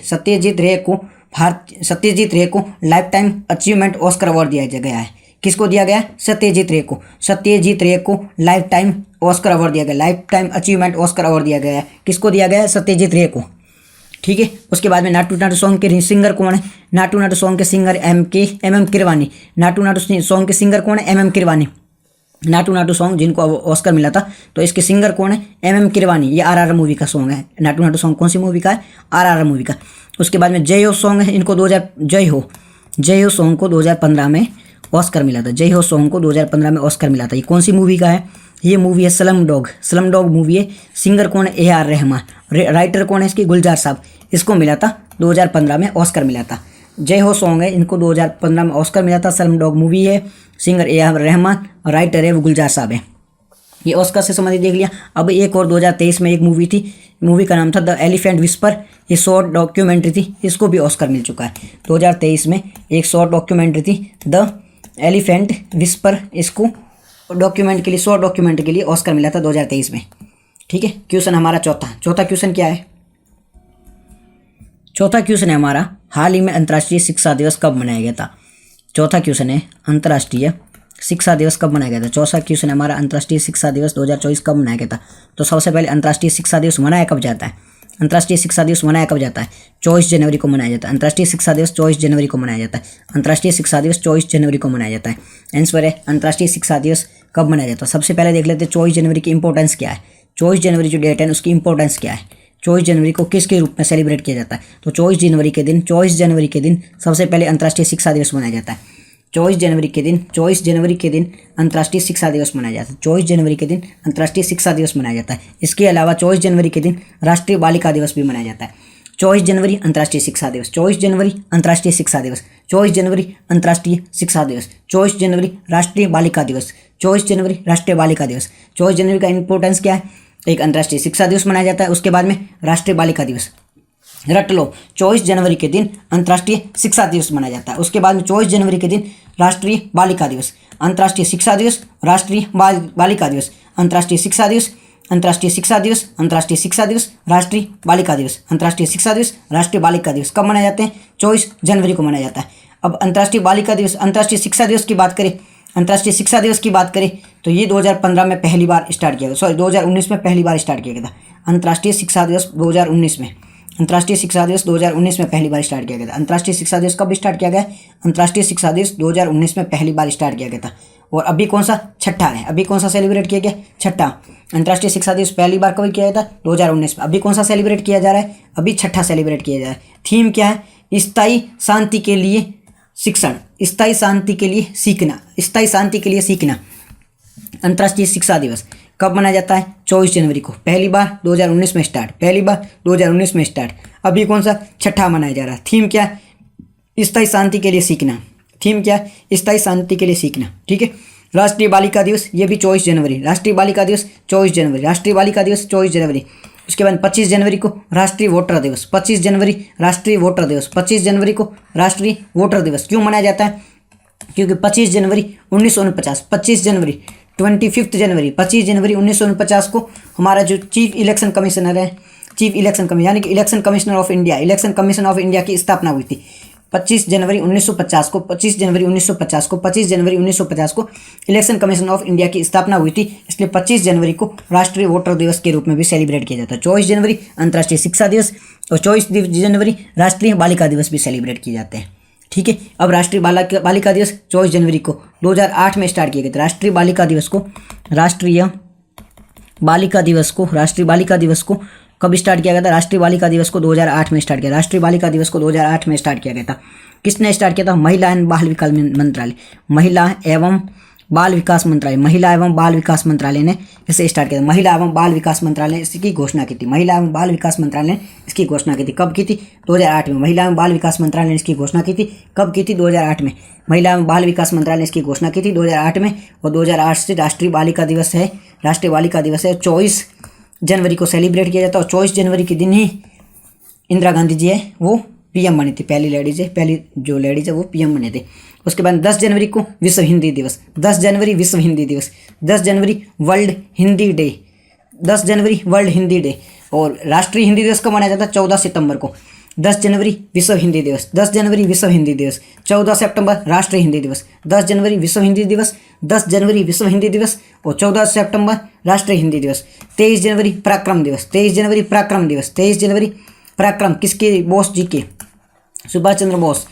को life time achievement Oscar award दिया गया है। किसको दिया गया? सत्यजीत रे को लाइफ टाइम ऑस्कर अवार्ड दिया गया, life time achievement Oscar award दिया गया है। किसको दिया गया? सत्यजीत रे को। ठीक है, उसके बाद में नाटू नाटू सॉन्ग के सिंगर कौन है? नाटू नाटू सॉन्ग के सिंगर M M Keeravani. Naatu Naatu song के सिंगर कौन है? M M Keeravani. Naatu Naatu song जिनको ऑस्कर मिला था, तो इसके सिंगर कौन है? M M Keeravani. ये आरआर मूवी का सॉन्ग है। नाटू नाटू सॉन्ग कौन सी मूवी का है? आरआर मूवी का। उसके बाद में जय हो सॉन्ग है, इनको जय हो सॉन्ग को 2015 में ऑस्कर मिला था। जय हो सॉन्ग को 2015 में ऑस्कर मिला था। ये कौन सी मूवी का है? ये मूवी है स्लम डॉग मूवी है। सिंगर कौन है? AR रहमान। राइटर कौन है इसकी? गुलजार साहब। इसको मिला था 2015 में ऑस्कर मिला था। जय हो सॉन्ग है, इनको 2015 में ऑस्कर मिला था। स्लम डॉग मूवी है, सिंगर AR रहमान, राइटर है वो गुलजार साहब है। ये ऑस्कर से संबंधित देख लिया। अब एक और 2023 में एक मूवी थी, मूवी का नाम था द एलिफेंट विस्पर। ये शॉर्ट डॉक्यूमेंट्री थी, इसको भी ऑस्कर मिल चुका है। 2023 में एक शॉर्ट डॉक्यूमेंट्री थी द एलिफेंट विस्पर, इसको डॉक्यूमेंट के लिए, शॉर्ट डॉक्यूमेंट के लिए ऑस्कर मिला था 2023 में। ठीक है, क्वेश्चन हमारा चौथा क्वेश्चन क्या है? चौथा क्वेश्चन है हमारा, हाल ही में अंतर्राष्ट्रीय शिक्षा दिवस कब मनाया गया था? चौथा क्वेश्चन है, अंतर्राष्ट्रीय शिक्षा दिवस कब मनाया गया था? चौथा क्वेश्चन है हमारा, अंतर्राष्ट्रीय शिक्षा दिवस 2024 कब मनाया गया था? तो सबसे पहले अंतर्राष्ट्रीय शिक्षा दिवस मनाया कब जाता है? अंतर्राष्ट्रीय शिक्षा दिवस मनाया कब जाता है? 24 जनवरी को मनाया जाता है। अंतर्राष्ट्रीय शिक्षा दिवस 24 जनवरी को मनाया जाता है। अंतर्राष्ट्रीय शिक्षा दिवस 24 जनवरी को मनाया जाता है। आंसर है अंतर्राष्ट्रीय शिक्षा दिवस कब मनाया जाता है? सबसे पहले देख लेते हैं 24 जनवरी की इंपॉर्टेंस क्या है। 24 जनवरी जो डेट है उसकी इंपॉर्टेंस क्या है? 24 जनवरी को किसके रूप में सेलिब्रेट किया जाता है? तो 24 जनवरी के दिन सबसे पहले अंतर्राष्ट्रीय शिक्षा दिवस मनाया जाता है। 24 जनवरी के दिन अंतर्राष्ट्रीय शिक्षा दिवस मनाया जाता है। 24 जनवरी के दिन अंतर्राष्ट्रीय शिक्षा दिवस मनाया जाता है। इसके अलावा 24 जनवरी के दिन राष्ट्रीय बालिका दिवस भी मनाया जाता है। 24 जनवरी अंतर्राष्ट्रीय शिक्षा दिवस, 24 जनवरी अंतर्राष्ट्रीय शिक्षा दिवस, 24 जनवरी अंतर्राष्ट्रीय शिक्षा दिवस, 24 जनवरी राष्ट्रीय बालिका दिवस, 24 जनवरी राष्ट्रीय बालिका दिवस। 24 जनवरी का इंपॉर्टेंस क्या है? एक अंतर्राष्ट्रीय शिक्षा दिवस मनाया जाता है, उसके बाद में राष्ट्रीय बालिका दिवस। रट लो, 24 जनवरी के दिन अंतर्राष्ट्रीय शिक्षा दिवस मनाया जाता है, उसके बाद में 24 जनवरी के दिन राष्ट्रीय बालिका दिवस, अंतर्राष्ट्रीय शिक्षा दिवस, राष्ट्रीय बालिका दिवस, अंतर्राष्ट्रीय शिक्षा दिवस, अंतर्राष्ट्रीय शिक्षा दिवस, अंतर्राष्ट्रीय शिक्षा दिवस, राष्ट्रीय बालिका दिवस, अंतर्राष्ट्रीय शिक्षा दिवस, राष्ट्रीय बालिका दिवस कब मनाए जाते हैं? 24 जनवरी को मनाया जाता है। अब अंतर्राष्ट्रीय बालिका दिवस, अंतर्राष्ट्रीय शिक्षा दिवस की बात करें, अंतर्राष्ट्रीय शिक्षा दिवस की बात करें तो ये 2015 में पहली बार स्टार्ट किया गया, 2019 में पहली बार स्टार्ट किया गया था। अंतर्राष्ट्रीय शिक्षा दिवस 2019 में, अंतर्राष्ट्रीय शिक्षा दिवस 2019 में पहली बार स्टार्ट किया गया था। अंतर्राष्ट्रीय शिक्षा दिवस कब स्टार्ट किया गया? अंतर्राष्ट्रीय शिक्षा दिवस 2019 में पहली बार स्टार्ट किया गया था। और अभी कौन सा? छठा है। अभी कौन सा सेलिब्रेट किया गया? छठा। अंतर्राष्ट्रीय शिक्षा दिवस पहली बार कब किया गया था? 2019 में। अभी कौन सा सेलिब्रेट किया जा रहा है? अभी छठा सेलिब्रेट किया जा रहा है। थीम क्या है? स्थायी शांति के लिए शिक्षण, स्थायी शांति के लिए सीखना, स्थायी शांति के लिए सीखना। अंतर्राष्ट्रीय शिक्षा दिवस कब मनाया जाता है? 24 जनवरी को। पहली बार 2019 में स्टार्ट, पहली बार 2019 में स्टार्ट। अभी कौन सा? छठा मनाया जा रहा है। थीम क्या है? स्थायी शांति के लिए सीखना। थीम क्या है? स्थायी शांति के लिए सीखना। ठीक है। राष्ट्रीय बालिका दिवस ये भी 24 जनवरी, राष्ट्रीय बालिका दिवस 24 जनवरी, राष्ट्रीय बालिका दिवस 24 जनवरी। उसके बाद 25 जनवरी को राष्ट्रीय वोटर दिवस, 25 जनवरी राष्ट्रीय वोटर दिवस, 25 जनवरी को राष्ट्रीय वोटर दिवस क्यों मनाया जाता है? क्योंकि 25 जनवरी 1949, 25 जनवरी 25 जनवरी 25 जनवरी 1949 को हमारा जो चीफ इलेक्शन कमिश्नर है, चीफ इलेक्शन कमिश्नर यानी कि election commissioner of India, election commission of India की स्थापना हुई थी। 25 जनवरी 1950 को, 25 जनवरी 1950 को, 25 जनवरी 1950 को इलेक्शन कमीशन ऑफ इंडिया की स्थापना हुई थी। इसलिए 25 जनवरी को राष्ट्रीय वोटर दिवस के रूप में भी सेलिब्रेट किया जाता है। 24 जनवरी अंतर्राष्ट्रीय शिक्षा दिवस और 24 जनवरी राष्ट्रीय बालिका दिवस भी सेलिब्रेट किए जाते हैं। ठीक है। अब राष्ट्रीय बालिका दिवस 24 जनवरी को 2008 में स्टार्ट किया गया था। राष्ट्रीय बालिका दिवस को कब स्टार्ट किया गया था? राष्ट्रीय बालिका दिवस को 2008 में स्टार्ट किया। राष्ट्रीय बालिका दिवस को 2008 में स्टार्ट किया गया था। किसने स्टार्ट किया था? महिला एवं बाल विकास मंत्रालय, महिला एवं बाल विकास मंत्रालय, महिला एवं बाल विकास मंत्रालय ने इसे स्टार्ट किया था। महिला एवं बाल विकास मंत्रालय ने इसकी घोषणा की थी। महिला एवं बाल विकास मंत्रालय ने इसकी घोषणा की थी। कब की थी? 2008 में। महिला एवं बाल विकास मंत्रालय ने इसकी घोषणा की थी। कब की थी? 2008 में। महिला एवं बाल विकास मंत्रालय ने इसकी घोषणा की थी 2008 में। और 2008 से राष्ट्रीय बालिका दिवस है, राष्ट्रीय बालिका दिवस है 24 जनवरी को सेलिब्रेट किया जाता है। और 24 जनवरी के दिन ही इंदिरा गांधी जी है वो पीएम बनी थी। पहली लेडीज है वो पीएम बने थे। उसके बाद 10 जनवरी को विश्व हिंदी दिवस, 10 जनवरी विश्व हिंदी दिवस, 10 जनवरी वर्ल्ड हिंदी डे, 10 जनवरी वर्ल्ड हिंदी डे। और राष्ट्रीय हिंदी दिवस कब मनाया जाता है? 14 सितंबर को। 10 जनवरी विश्व हिंदी दिवस, 10 जनवरी विश्व हिंदी दिवस, 14 सितंबर राष्ट्रीय हिंदी दिवस, 10 जनवरी विश्व हिंदी दिवस, 10 जनवरी विश्व हिंदी दिवस और 14 सितंबर राष्ट्रीय हिंदी दिवस। 23 जनवरी पराक्रम दिवस, 23 जनवरी पराक्रम दिवस, 23 जनवरी पराक्रम किसके? बोस जी के, सुभाष चंद्र बोस।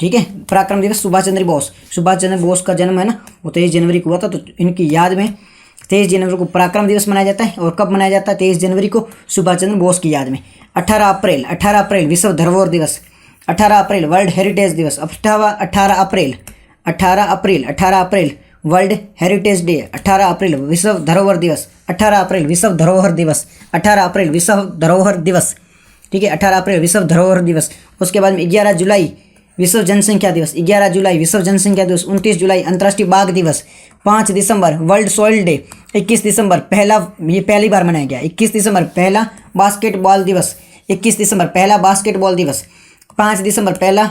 ठीक है। पराक्रम दिवस सुभाष चंद्र बोस, सुभाष चंद्र बोस का जन्म है ना वो 23 जनवरी को हुआ था, तो इनकी याद में 23 जनवरी को पराक्रम दिवस मनाया जाता है। और कब मनाया जाता है? 23 जनवरी को सुभाष चंद्र बोस की याद में। 18 अप्रैल विश्व धरोहर दिवस, 18 अप्रैल वर्ल्ड हेरिटेज दिवस, 18 अप्रैल वर्ल्ड हेरिटेज डे, 18 अप्रैल विश्व धरोहर दिवस, 18 अप्रैल विश्व धरोहर दिवस, 18 अप्रैल विश्व धरोहर दिवस। ठीक है। 18 अप्रैल विश्व धरोहर दिवस। उसके बाद में 11 जुलाई विश्व जनसंख्या दिवस, 11 जुलाई विश्व जनसंख्या दिवस, 29 जुलाई अंतर्राष्ट्रीय बाघ दिवस, 5 दिसंबर वर्ल्ड सॉइल डे, 21 दिसंबर पहली बार मनाया गया, 21 दिसंबर पहला बास्केटबॉल दिवस, 21 दिसंबर पहला बास्केटबॉल दिवस, 5 दिसंबर पहला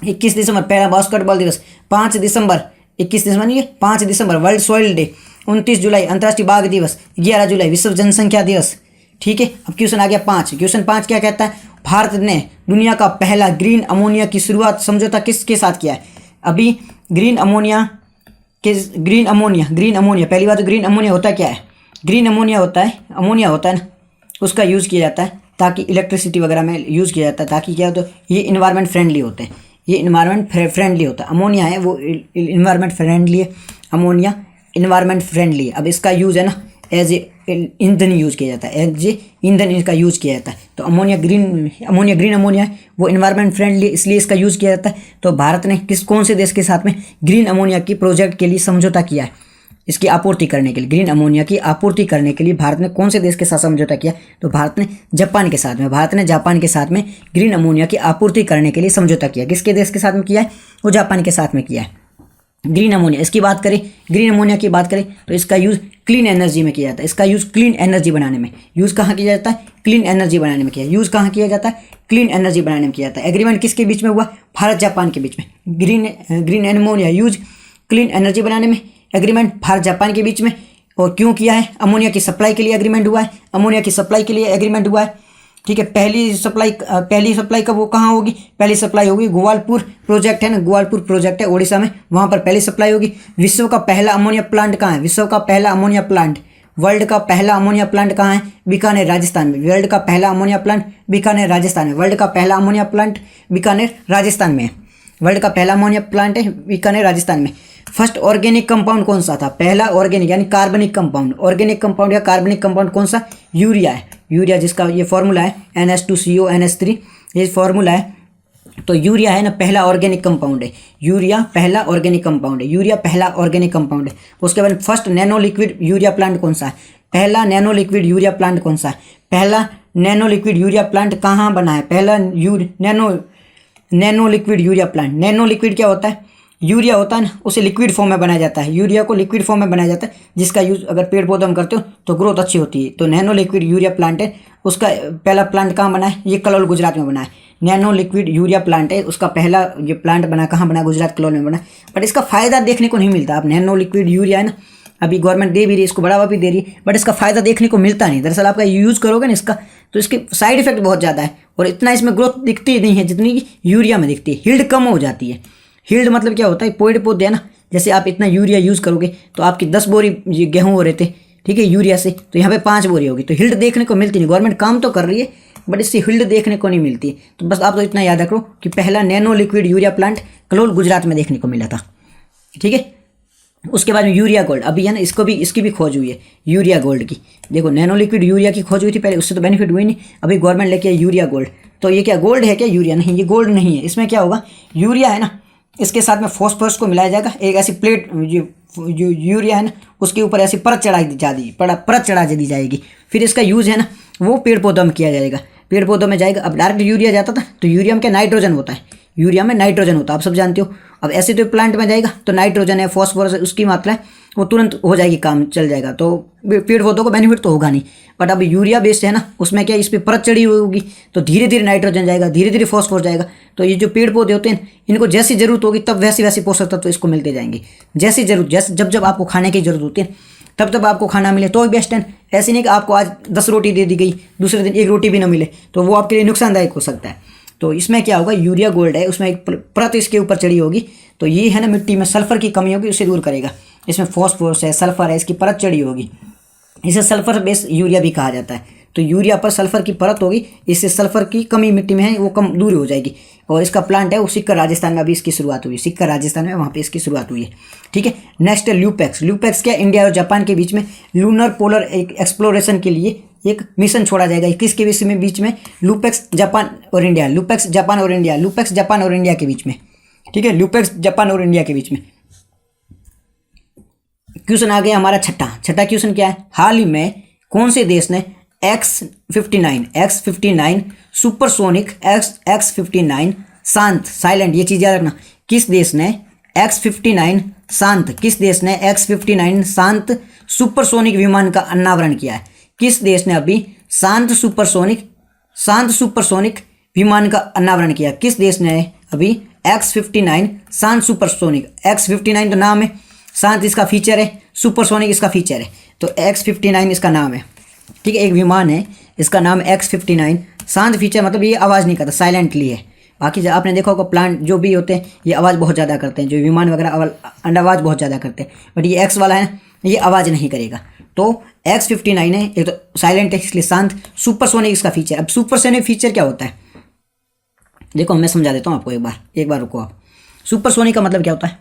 21 दिसंबर पहला बास्केटबॉल दिवस, 5 दिसंबर, 21 दिसंबर नहीं है, 5 दिसंबर वर्ल्ड सॉइल डे, 29 जुलाई अंतर्राष्ट्रीय बाघ दिवस, 11 जुलाई विश्व जनसंख्या दिवस। ठीक है, अब क्वेश्चन आ गया 5। क्वेश्चन 5 क्या कहता है? भारत ने दुनिया का पहला ग्रीन अमोनिया की शुरुआत समझौता किसके साथ किया है? अभी ग्रीन अमोनिया पहली बात तो ग्रीन अमोनिया होता क्या है? ग्रीन अमोनिया होता है ना, उसका यूज़ किया जाता है ताकि इलेक्ट्रिसिटी वगैरह में यूज़ किया जाता है, ताकि क्या होता है, ये इन्वायरमेंट फ्रेंडली होते हैं, ये इन्वायरमेंट फ्रेंडली होता है। अमोनिया है वो इन्वायरमेंट फ्रेंडली है, अमोनिया इन्वायरमेंट फ्रेंडली है। अब इसका यूज़ है ना एज ए ईंधन यूज़ किया जाता है, एज ए ईंधन इसका यूज़ किया जाता है। तो ग्रीन अमोनिया है वो इन्वायरमेंट फ्रेंडली, इसलिए इसका यूज़ किया जाता है। तो भारत ने कौन से देश के साथ में ग्रीन अमोनिया की प्रोजेक्ट के लिए समझौता किया है? इसकी आपूर्ति करने के लिए, ग्रीन अमोनिया की आपूर्ति करने के लिए भारत ने कौन से देश के साथ समझौता किया? तो भारत ने जापान के साथ में ग्रीन अमोनिया की आपूर्ति करने के लिए समझौता किया। किसके देश के साथ में किया है? वो जापान के साथ में किया है। ग्रीन अमोनिया, इसकी बात करें, ग्रीन अमोनिया की बात करें तो इसका यूज़ क्लीन एनर्जी में किया जाता है। इसका यूज़ क्लीन एनर्जी बनाने में, यूज़ कहाँ किया जाता है? क्लीन एनर्जी बनाने में किया, यूज़ कहाँ किया जाता है? क्लीन एनर्जी बनाने में किया जाता है। एग्रीमेंट किसके बीच में हुआ? भारत जापान के बीच में। Green ammonia use clean energy बनाने में, एग्रीमेंट भारत जापान के बीच में। और क्यों किया है? अमोनिया की सप्लाई के लिए एग्रीमेंट हुआ है, अमोनिया की सप्लाई के लिए एग्रीमेंट हुआ है। ठीक है, पहली सप्लाई कब वो कहाँ होगी? पहली सप्लाई होगी गोपालपुर प्रोजेक्ट है ना, गोपालपुर प्रोजेक्ट है उड़ीसा में, वहाँ पर पहली सप्लाई होगी। विश्व का पहला अमोनिया प्लांट कहाँ है? विश्व का पहला अमोनिया प्लांट, वर्ल्ड का पहला अमोनिया प्लांट कहाँ है? बीकानेर राजस्थान में। वर्ल्ड का पहला अमोनिया प्लांट बीकानेर राजस्थान में। वर्ल्ड का पहला अमोनिया प्लांट बीकानेर राजस्थान में है। वर्ल्ड का पहला अमोनिया प्लांट है बीकानेर राजस्थान में। फर्स्ट ऑर्गेनिक कंपाउंड कौन सा था? पहला ऑर्गेनिक यानी कार्बनिक कंपाउंड, ऑर्गेनिक कंपाउंड या कार्बनिक कंपाउंड कौन सा? यूरिया है। यूरिया जिसका ये फॉर्मूला है NH2CO NH3, ये फॉर्मूला है। तो यूरिया है ना पहला ऑर्गेनिक कंपाउंड है, यूरिया पहला ऑर्गेनिक कंपाउंड है, यूरिया पहला ऑर्गेनिक कंपाउंड है। उसके बाद first nano liquid urea plant कौन सा है? पहला नैनो लिक्विड यूरिया प्लांट कौन सा है? पहला नैनो लिक्विड यूरिया प्लांट कहाँ बना है? पहला nano liquid urea plant. Nano liquid क्या होता है? यूरिया होता है ना, उसे लिक्विड फॉर्म में बनाया जाता है, यूरिया को लिक्विड फॉर्म में बनाया जाता है, जिसका यूज़ अगर पेड़ पौधों में करते हो तो ग्रोथ अच्छी होती है। तो नैनो लिक्विड यूरिया प्लांट है, उसका पहला प्लांट कहाँ बना है? ये कलोल गुजरात में बना है। नैनो लिक्विड यूरिया प्लांट है, उसका पहला ये प्लांट बना कहाँ बना? गुजरात कलोल में बना। बट इसका फ़ायदा देखने को नहीं मिलता। आप नैनो लिक्विड यूरिया है ना, अभी गवर्नमेंट दे भी रही है, इसको बढ़ावा भी दे रही है, बट इसका फ़ायदा देखने को मिलता नहीं। दरअसल आपका यूज़ करोगे ना इसका, तो इसके साइड इफेक्ट बहुत ज़्यादा है और इतना इसमें ग्रोथ दिखती नहीं है जितनी कि यूरिया में दिखती है। हिल्ड कम हो जाती है। हिल्ड मतलब क्या होता है? पेड़ पौधे है ना, जैसे आप इतना यूरिया यूज़ करोगे तो आपकी 10 बोरी गेहूँ हो रहे थे, ठीक है, यूरिया से, तो यहाँ पे 5 बोरी होगी। तो हिल्ड देखने को मिलती नहीं। गवर्नमेंट काम तो कर रही है बट इससे हिल्ड देखने को नहीं मिलती। तो बस आप तो इतना याद रखो कि पहला nano liquid urea plant Kalol Gujarat में देखने को मिला था। ठीक है, उसके बाद में यूरिया गोल्ड, अभी है ना इसकी भी खोज हुई है, यूरिया गोल्ड की। देखो नैनो लिक्विड यूरिया की खोज हुई थी पहले, उससे तो बेनिफिट हुई नहीं। अभी गवर्नमेंट लेके आई यूरिया गोल्ड। तो ये क्या गोल्ड है क्या? यूरिया नहीं, ये गोल्ड नहीं है। इसमें क्या होगा? यूरिया है ना, इसके साथ में फॉस्फोरस को मिलाया जाएगा। एक ऐसी प्लेट जो यूरिया है ना, उसके ऊपर ऐसी परत चढ़ा दी जाएगी। फिर इसका यूज़ है ना वो पेड़ पौधों में किया जाएगा, पेड़ पौधों में जाएगा। अब डायरेक्ट यूरिया जाता था तो यूरिया में क्या नाइट्रोजन होता है, यूरिया में नाइट्रोजन होता है, आप सब जानते हो। अब ऐसे तो प्लांट में जाएगा तो नाइट्रोजन है, फॉस्फोरस है, उसकी मात्रा है वो तुरंत हो जाएगी, काम चल जाएगा, तो पेड़ पौधों को बेनिफिट तो होगा नहीं। बट अब यूरिया बेस्ड है ना, उसमें क्या इस पर परत चढ़ी हुई होगी, तो धीरे धीरे नाइट्रोजन जाएगा, धीरे धीरे फॉस्फोरस जाएगा। तो ये जो पेड़ पौधे होते हैं इनको जैसी जरूरत होगी तब वैसी पोषक तत्व इसको मिलते जाएंगे। जैसी जरूरत, जब आपको खाने की जरूरत होती है तब आपको खाना मिले तो बेस्ट है। ऐसे नहीं कि आपको आज 10 रोटी दे दी गई, दूसरे दिन 1 रोटी भी ना मिले, तो वो आपके लिए नुकसानदायक हो सकता है। तो इसमें क्या होगा? यूरिया गोल्ड है, उसमें एक परत इसके ऊपर चढ़ी होगी, तो ये है ना मिट्टी में सल्फर की कमी होगी, उसे दूर करेगा। इसमें फॉस्फोरस है, सल्फर है, इसकी परत चढ़ी होगी, इसे सल्फर बेस्ड यूरिया भी कहा जाता है। तो यूरिया पर सल्फर की परत होगी, इससे सल्फर की कमी मिट्टी में है वो कम दूर हो जाएगी। और इसका प्लांट है वो सिक्कर राजस्थान में अभी इसकी शुरुआत हुई है, सिक्कर राजस्थान में, वहाँ पे इसकी शुरुआत हुई है। ठीक है, नेक्स्ट है ल्यूपेक्स। ल्यूपेक्स क्या? इंडिया और जापान के बीच में लूनर पोलर एक्सप्लोरेशन के लिए एक मिशन छोड़ा जाएगा। किसके बीच में? ल्यूपेक्स जापान और इंडिया, ल्यूपेक्स जापान और इंडिया, ल्यूपेक्स जापान और इंडिया के बीच में। ठीक है, ल्यूपेक्स जापान और इंडिया के बीच में। क्वेश्चन आ गया हमारा छठा क्वेश्चन क्या है? हाल ही में कौन से देश ने X-59 सुपरसोनिक X-59 शांत साइलेंट, ये चीज़ याद रखना, किस देश ने X-59 शांत सुपरसोनिक विमान का अनावरण किया है? किस देश ने अभी शांत सुपरसोनिक विमान का अनावरण किया? किस देश ने अभी X-59 शांत सुपरसोनिक। X-59 तो नाम है, शांत इसका फीचर है, सुपरसोनिक इसका फीचर है, तो X-59 इसका नाम है। ठीक है, एक विमान है, इसका नाम X-59। शांत फीचर मतलब ये आवाज़ नहीं करता, साइलेंटली है। बाकी आपने देखा होगा प्लांट जो भी होते हैं ये आवाज़ बहुत ज़्यादा करते हैं, जो विमान वगैरह आवाज़ बहुत ज़्यादा करते हैं, बट ये X वाला है ना, ये आवाज़ नहीं करेगा। तो X-59 है, एक तो साइलेंट है इसलिए शांत, सुपरसोनिक इसका फीचर। अब सुपरसोनिक फीचर क्या होता है, देखो मैं समझा देता हूँ आपको, एक बार रुको आप। सुपरसोनिक का मतलब क्या होता है,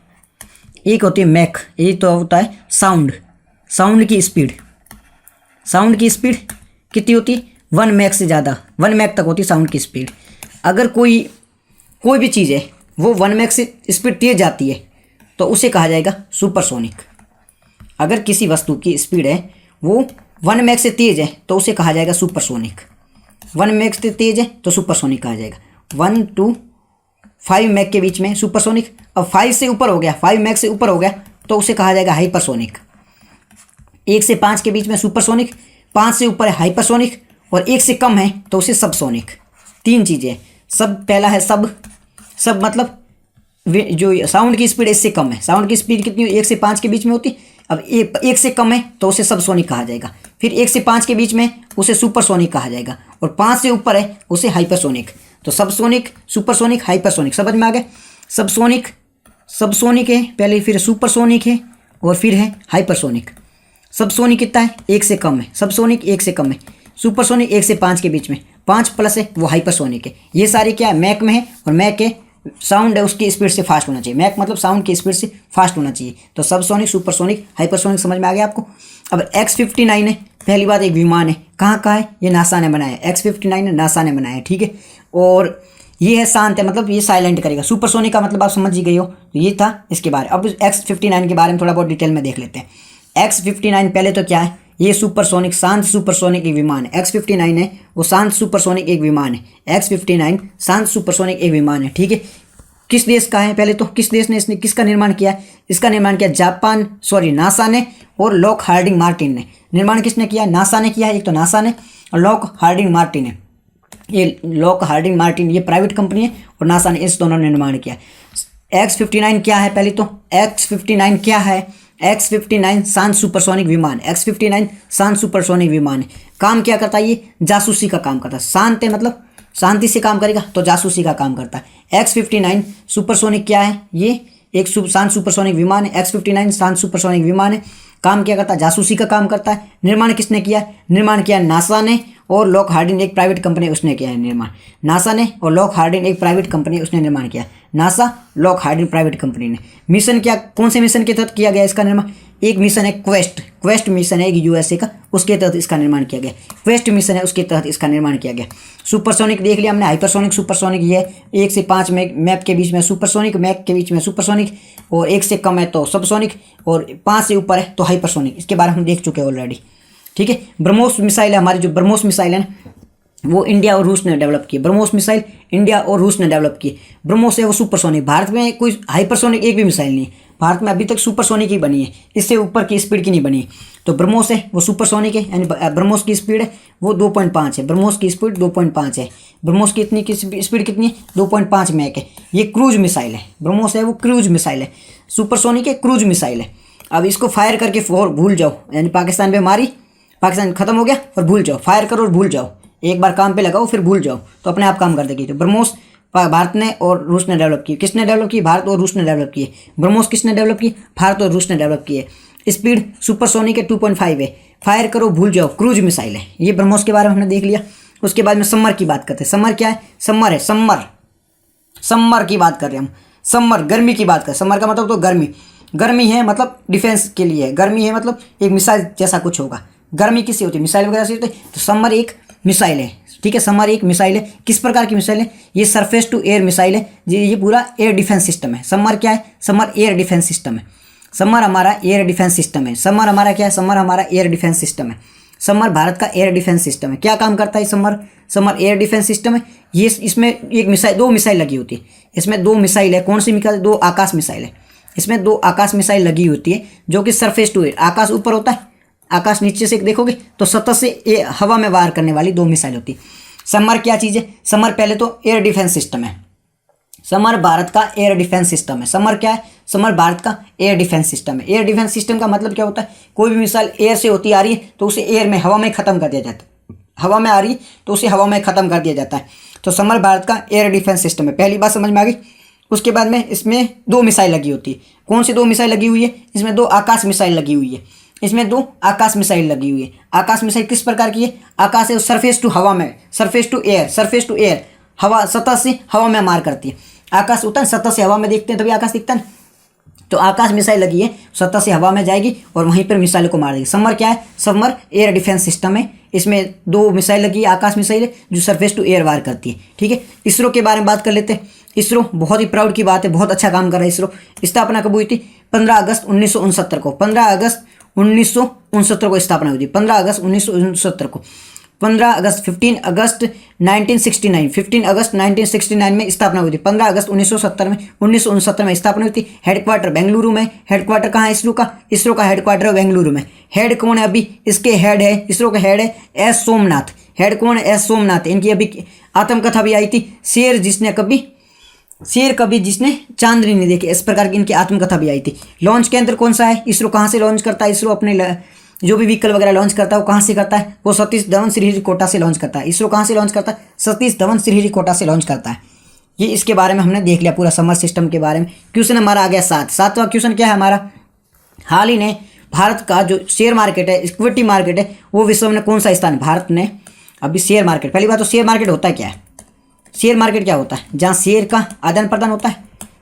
एक होती है मैक, एक तो होता है साउंड की स्पीड। साउंड की स्पीड कितनी होती है, 1 मैक से ज़्यादा, 1 मैक तक होती है साउंड की स्पीड। अगर कोई भी चीज़ है वो 1 मैक से स्पीड तेज जाती है तो उसे कहा जाएगा सुपरसोनिक। अगर किसी वस्तु की स्पीड है वो 1 मैक से तेज है तो उसे कहा जाएगा सुपरसोनिक। 1 मैक से तेज है तो सुपरसोनिक कहा जाएगा। 1 to 5 मैक के बीच में सुपरसोनिक। अब 5 से ऊपर हो गया, 5 मैक से ऊपर हो गया तो उसे कहा जाएगा हाइपरसोनिक। 1 से 5 के बीच में सुपरसोनिक, 5 से ऊपर है हाइपरसोनिक, और 1 से कम है तो उसे सबसोनिक। 3 चीज़ें। सब पहला है सब मतलब जो साउंड की स्पीड इससे कम है, साउंड की स्पीड कितनी 1 से 5 के बीच में होती है। अब 1 से कम है तो उसे सबसोनिक कहा जाएगा। फिर 1 से 5 के बीच में उसे सुपरसोनिक कहा जाएगा, और 5 से ऊपर है उसे हाइपरसोनिक। तो सबसोनिक, सुपरसोनिक, हाइपरसोनिक, समझ में आ गया। सबसोनिक है पहले, फिर सुपरसोनिक है, और फिर है हाइपरसोनिक। सबसोनिक कितना है, 1 से कम है, सबसोनिक 1 से कम है, सुपरसोनिक 1 से 5 के बीच में, 5 प्लस है वो हाइपरसोनिक है। ये सारी क्या है, मैक में है, और मैक के साउंड है उसकी स्पीड से फास्ट होना चाहिए। मैक मतलब साउंड की स्पीड से फास्ट होना चाहिए। तो सबसोनिक, सुपरसोनिक, हाइपरसोनिक समझ में आ गया आपको। अब X-59 है, पहली बात एक विमान है, कहाँ का है, ये नासा ने बनाया है। X-59 है, नासा ने बनाया है, ठीक है। और ये है शांत है, मतलब ये साइलेंट करेगा। सुपरसोनिक का मतलब आप समझ ही गई हो, तो ये था इसके बारे। अब X-59 के बारे में थोड़ा बहुत डिटेल में देख लेते हैं। X-59 पहले तो क्या है, ये सुपरसोनिक, शांत सुपरसोनिक एक विमान है। X-59 है वो शांत सुपरसोनिक एक विमान है। X-59 शांत सुपरसोनिक एक विमान है, ठीक है। किस देश का है, पहले तो किस देश ने इसने किसका निर्माण किया है, इसका निर्माण किया नासा ने और लॉक हार्डिंग मार्टिन ने। निर्माण किसने किया, नासा ने किया है, एक तो नासा ने, और लॉक हार्डिंग मार्टिन ने। ये लॉक हार्डिंग मार्टिन ये प्राइवेट कंपनी है, और नासा ने, इस दोनों ने निर्माण किया। X-59 क्या है, पहले तो X-59 क्या है, X-59 शांत सुपरसोनिक विमान। X-59 शांत सुपरसोनिक विमान है। काम क्या करता है, ये जासूसी का काम करता है। शांत है मतलब शांति से काम करेगा, तो जासूसी का काम करता है। X-59 सुपरसोनिक क्या है, ये एक शांत सुपरसोनिक विमान है। X-59 शांत सुपरसोनिक विमान है। काम क्या करता है, जासूसी का काम करता है। निर्माण किसने किया, निर्माण किया नासा ने, और लॉक हार्डिंग एक प्राइवेट कंपनी उसने किया है निर्माण। नासा ने और लॉक हार्डिंग एक प्राइवेट कंपनी उसने निर्माण किया। NASA, Lockheed private company ने। मिशन क्या, कौन से मिशन के तहत किया गया इसका निर्माण, एक मिशन है क्वेस्ट मिशन है एक USA का, उसके तहत इसका निर्माण किया गया। क्वेस्ट मिशन है उसके तहत इसका निर्माण किया गया। सुपरसोनिक देख लिया हमने, हाइपरसोनिक, सुपरसोनिक, ये 1 से 5 मैक के बीच में सुपरसोनिक, मैक के बीच में सुपरसोनिक, और 1 से कम है तो सबसोनिक, और 5 से ऊपर है तो हाइपरसोनिक। इसके बारे में हम देख चुके हैं ऑलरेडी, ठीक है। ब्रह्मोस मिसाइल है हमारी, जो ब्रह्मोस मिसाइल है वो इंडिया और रूस ने डेवलप की। ब्रह्मोस मिसाइल इंडिया और रूस ने डेवलप की। ब्रह्मोस है वो सुपरसोनिक। भारत में कोई हाइपरसोनिक एक भी मिसाइल नहीं है, भारत में अभी तक सुपरसोनिक ही बनी है, इससे ऊपर की स्पीड की नहीं बनी। तो ब्रह्मोस है वो सुपरसोनिक है, यानी ब्रह्मोस की स्पीड है वो 2.5 है। ब्रह्मोस की स्पीड 2.5 है। ब्रह्मोस की इतनी की स्पीड कितनी है, 2.5 मैक है। ये क्रूज मिसाइल है, ब्रह्मोस है वो क्रूज मिसाइल है। सुपरसोनिक है, क्रूज मिसाइल है। अब इसको फायर करके भूल जाओ, यानी पाकिस्तान पे मारी, पाकिस्तान खत्म हो गया, और भूल जाओ, फायर करो और भूल जाओ, एक बार काम पे लगाओ फिर भूल जाओ, तो अपने आप काम कर देगी। तो ब्रह्मोस भारत ने और रूस ने डेवलप की। किसने डेवलप की, भारत और रूस ने डेवलप किए। ब्रह्मोस किसने डेवलप की, भारत और रूस ने डेवलप किए। स्पीड सुपरसोनिक है 2.5 है। फायर करो भूल जाओ, क्रूज मिसाइल है। ये ब्रह्मोस के बारे में हमने देख लिया। उसके बाद में समर की बात करते हैं। समर क्या है, समर है, समर की बात कर रहे हैं हम। समर गर्मी की बात कर, समर का मतलब तो गर्मी है, मतलब डिफेंस के लिए है। गर्मी है मतलब एक मिसाइल जैसा कुछ होगा। गर्मी किससे होती है, मिसाइल वगैरह से होती है। तो समर एक मिसाइल है, ठीक है। समर एक मिसाइल है। किस प्रकार की मिसाइल है, ये सरफेस टू एयर मिसाइल है। ये पूरा एयर डिफेंस सिस्टम है। समर क्या है, समर एयर डिफेंस सिस्टम है। समर हमारा एयर डिफेंस सिस्टम है। समर हमारा क्या है, समर हमारा एयर डिफेंस सिस्टम है। समर भारत का एयर डिफेंस सिस्टम है। क्या काम करता है समर एयर डिफेंस सिस्टम है। ये इसमें एक मिसाइल, 2 मिसाइल लगी होती है। इसमें 2 मिसाइल है। कौन सी मिसाइल, 2 आकाश मिसाइल है। इसमें 2 आकाश मिसाइल लगी होती है, जो कि सरफेस टू एयर, आकाश ऊपर होता है, आकाश नीचे से देखोगे तो सतह से हवा में वार करने वाली 2 मिसाइल होती है। समर क्या चीज़ है, समर पहले तो एयर डिफेंस सिस्टम है। समर भारत का एयर डिफेंस सिस्टम है। समर क्या है? समर भारत का एयर डिफेंस सिस्टम है। एयर डिफेंस सिस्टम का मतलब क्या होता है? कोई भी मिसाइल एयर से होती आ रही है तो उसे एयर में, हवा में ख़त्म कर दिया जाता है। हवा में आ रही तो उसे हवा में ख़त्म कर दिया जाता है। तो समर भारत का एयर डिफेंस सिस्टम है। पहली बात समझ में आ गई। उसके बाद में इसमें 2 मिसाइल लगी होती है। कौन सी 2 मिसाइल लगी हुई है? इसमें 2 आकाश मिसाइल लगी हुई है। इसमें 2 आकाश मिसाइल लगी हुई है। आकाश मिसाइल किस प्रकार की है? आकाश है सरफेस टू हवा में, सरफेस टू एयर, हवा सतह से हवा में मार करती है। आकाश होता है सतह से हवा में देखते हैं तभी आकाश दिखता है। तो आकाश मिसाइल लगी है, सतह से हवा में जाएगी और वहीं पर मिसाइल को मार देगी। समर क्या है? समर एयर डिफेंस सिस्टम है। इसमें 2 मिसाइल लगी है, आकाश मिसाइल है जो सरफेस टू एयर वार करती है। ठीक है, इसरो के बारे में बात कर लेते हैं। इसरो बहुत ही प्राउड की बात है, बहुत अच्छा काम कर रहा है इसरो। स्थापना कब हुई थी? 15 अगस्त 1969 को। 15 अगस्त 1969 को स्थापना हुई थी। 15 अगस्त 1969 को। 15 अगस्त 15 अगस्त 1969 15 अगस्त 1969 में स्थापना हुई थी। 15 अगस्त 1969 में स्थापना हुई थी। हेडक्वार्टर बेंगलुरु में। हेडक्वार्टर कहाँ है इसरो का? इसरो का हेडक्वार्टर है बेंगलुरु में। हेड कौन है अभी? इसके हेड है, इसरो का हेड है एस सोमनाथ। हेड कौन है? एस सोमनाथ। इनकी अभी आत्मकथा भी आई थी, शेर कभी जिसने चांदनी नहीं देखी, इस प्रकार की इनकी आत्मकथा भी आई थी। लॉन्च केंद्र कौन सा है? इसरो कहाँ से लॉन्च करता है? इसरो अपने जो भी व्हीकल वगैरह लॉन्च करता है वो कहाँ से करता है? वो सतीश धवन श्रीहरिकोटा से लॉन्च करता है। इसरो कहाँ से लॉन्च करता है? सतीश धवन श्रीहरिकोटा से लॉन्च करता है। ये इसके बारे में हमने देख लिया पूरा समर सिस्टम के बारे में। क्वेश्चन हमारा आ गया 7वां क्वेश्चन क्या है हमारा? हाल ही ने भारत का जो शेयर मार्केट है, इक्विटी मार्केट है, वो विश्व में कौन सा स्थान? भारत ने अभी शेयर मार्केट, पहली बात तो शेयर मार्केट होता है क्या है? शेयर मार्केट क्या होता है? जहाँ शेयर का आदान प्रदान होता है।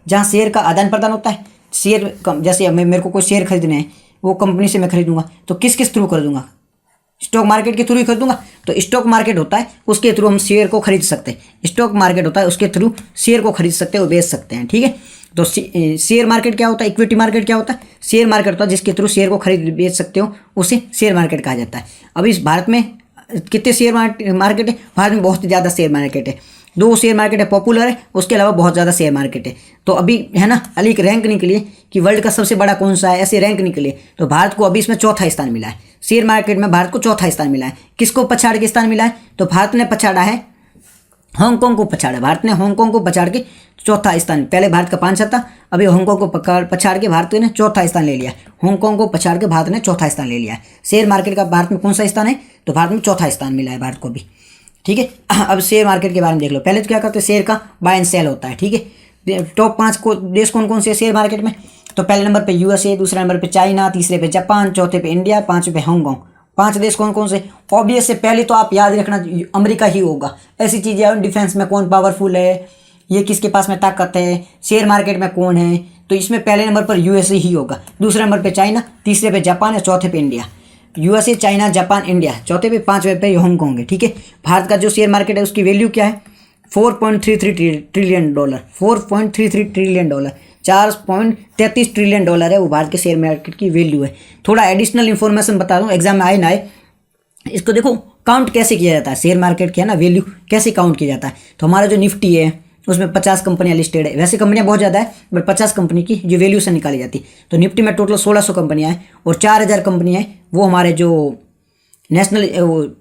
जहाँ शेयर का आदान प्रदान होता है। शेयर जैसे मेरे को कोई शेयर खरीदने हैं, वो कंपनी से मैं खरीदूंगा तो किस थ्रू खरीदूंगा? स्टॉक मार्केट के थ्रू ही खरीदूंगा। तो स्टॉक मार्केट होता है, उसके थ्रू हम शेयर को खरीद सकते हैं। स्टॉक मार्केट होता है, उसके थ्रू शेयर को खरीद सकते हैं और बेच सकते हैं। ठीक है, तो शेयर मार्केट क्या होता है? इक्विटी मार्केट क्या होता है? शेयर मार्केट होता है जिसके थ्रू शेयर को खरीद बेच सकते हो, उसे शेयर मार्केट कहा जाता है। अभी इस भारत में कितने शेयर मार्केट है? भारत में बहुत ज़्यादा शेयर मार्केट है। 2 शेयर मार्केट है पॉपुलर है, उसके अलावा बहुत ज़्यादा शेयर मार्केट है। तो अभी है ना, अली एक रैंक निकली है कि वर्ल्ड का सबसे बड़ा कौन सा है, ऐसे रैंक निकली है। तो भारत को अभी इसमें 4था स्थान मिला है। शेयर मार्केट में भारत को 4था स्थान मिला है। किसको पछाड़ के स्थान मिला है? तो भारत ने पछाड़ा है हांगकांग को पछाड़ा। भारत ने हांगकांग को पछाड़ के 4था स्थान, पहले भारत का 5 था, अभी हांगकांग को पछाड़ के भारत ने 4था स्थान ले लिया। हांगकांग को पछाड़ के भारत ने 4था स्थान ले लिया है। शेयर मार्केट का भारत में कौन सा स्थान है? तो भारत में 4था स्थान मिला है भारत को भी। ठीक है, अब शेयर मार्केट के बारे में देख लो। पहले तो क्या करते हैं? शेयर का बाय एंड सेल होता है। ठीक है, टॉप 5 को देश कौन कौन से शेयर मार्केट में? तो पहले नंबर पे यूएसए, दूसरे नंबर पे चाइना, तीसरे पे जापान, चौथे पे इंडिया, 5वें पे हांगकांग। 5 देश कौन कौन से? ऑब्वियस से पहले तो आप याद रखना अमेरिका ही होगा। ऐसी चीज़ें हैं, डिफेंस में कौन पावरफुल है, ये किसके पास में ताकत है, शेयर मार्केट में कौन है, तो इसमें पहले नंबर पर यूएसए ही होगा, दूसरे नंबर पे चाइना, तीसरे पे जापान और चौथे पे India. USA, China, Japan, India, चौथे पे, 5वें पे हांगकांग है। ठीक है, भारत का जो शेयर मार्केट है उसकी वैल्यू क्या है? $4.33 ट्रिलियन। $4.33 ट्रिलियन, $4.33 ट्रिलियन है वो भारत के शेयर मार्केट की वैल्यू है। थोड़ा एडिशनल इन्फॉर्मेशन बता दूं, एग्जाम में आए ना आए, इसको देखो काउंट कैसे किया जाता है शेयर मार्केट की, है ना, वैल्यू कैसे काउंट किया जाता है। तो हमारा जो निफ्टी है उसमें 50 कंपनियां लिस्टेड है। वैसे कंपनियां बहुत ज़्यादा है, बट 50 कंपनी की जो वैल्यू से निकाली जाती है। तो निफ्टी में टोटल 1600 कंपनियां हैं और 4000 कंपनियां हैं वो हमारे जो नेशनल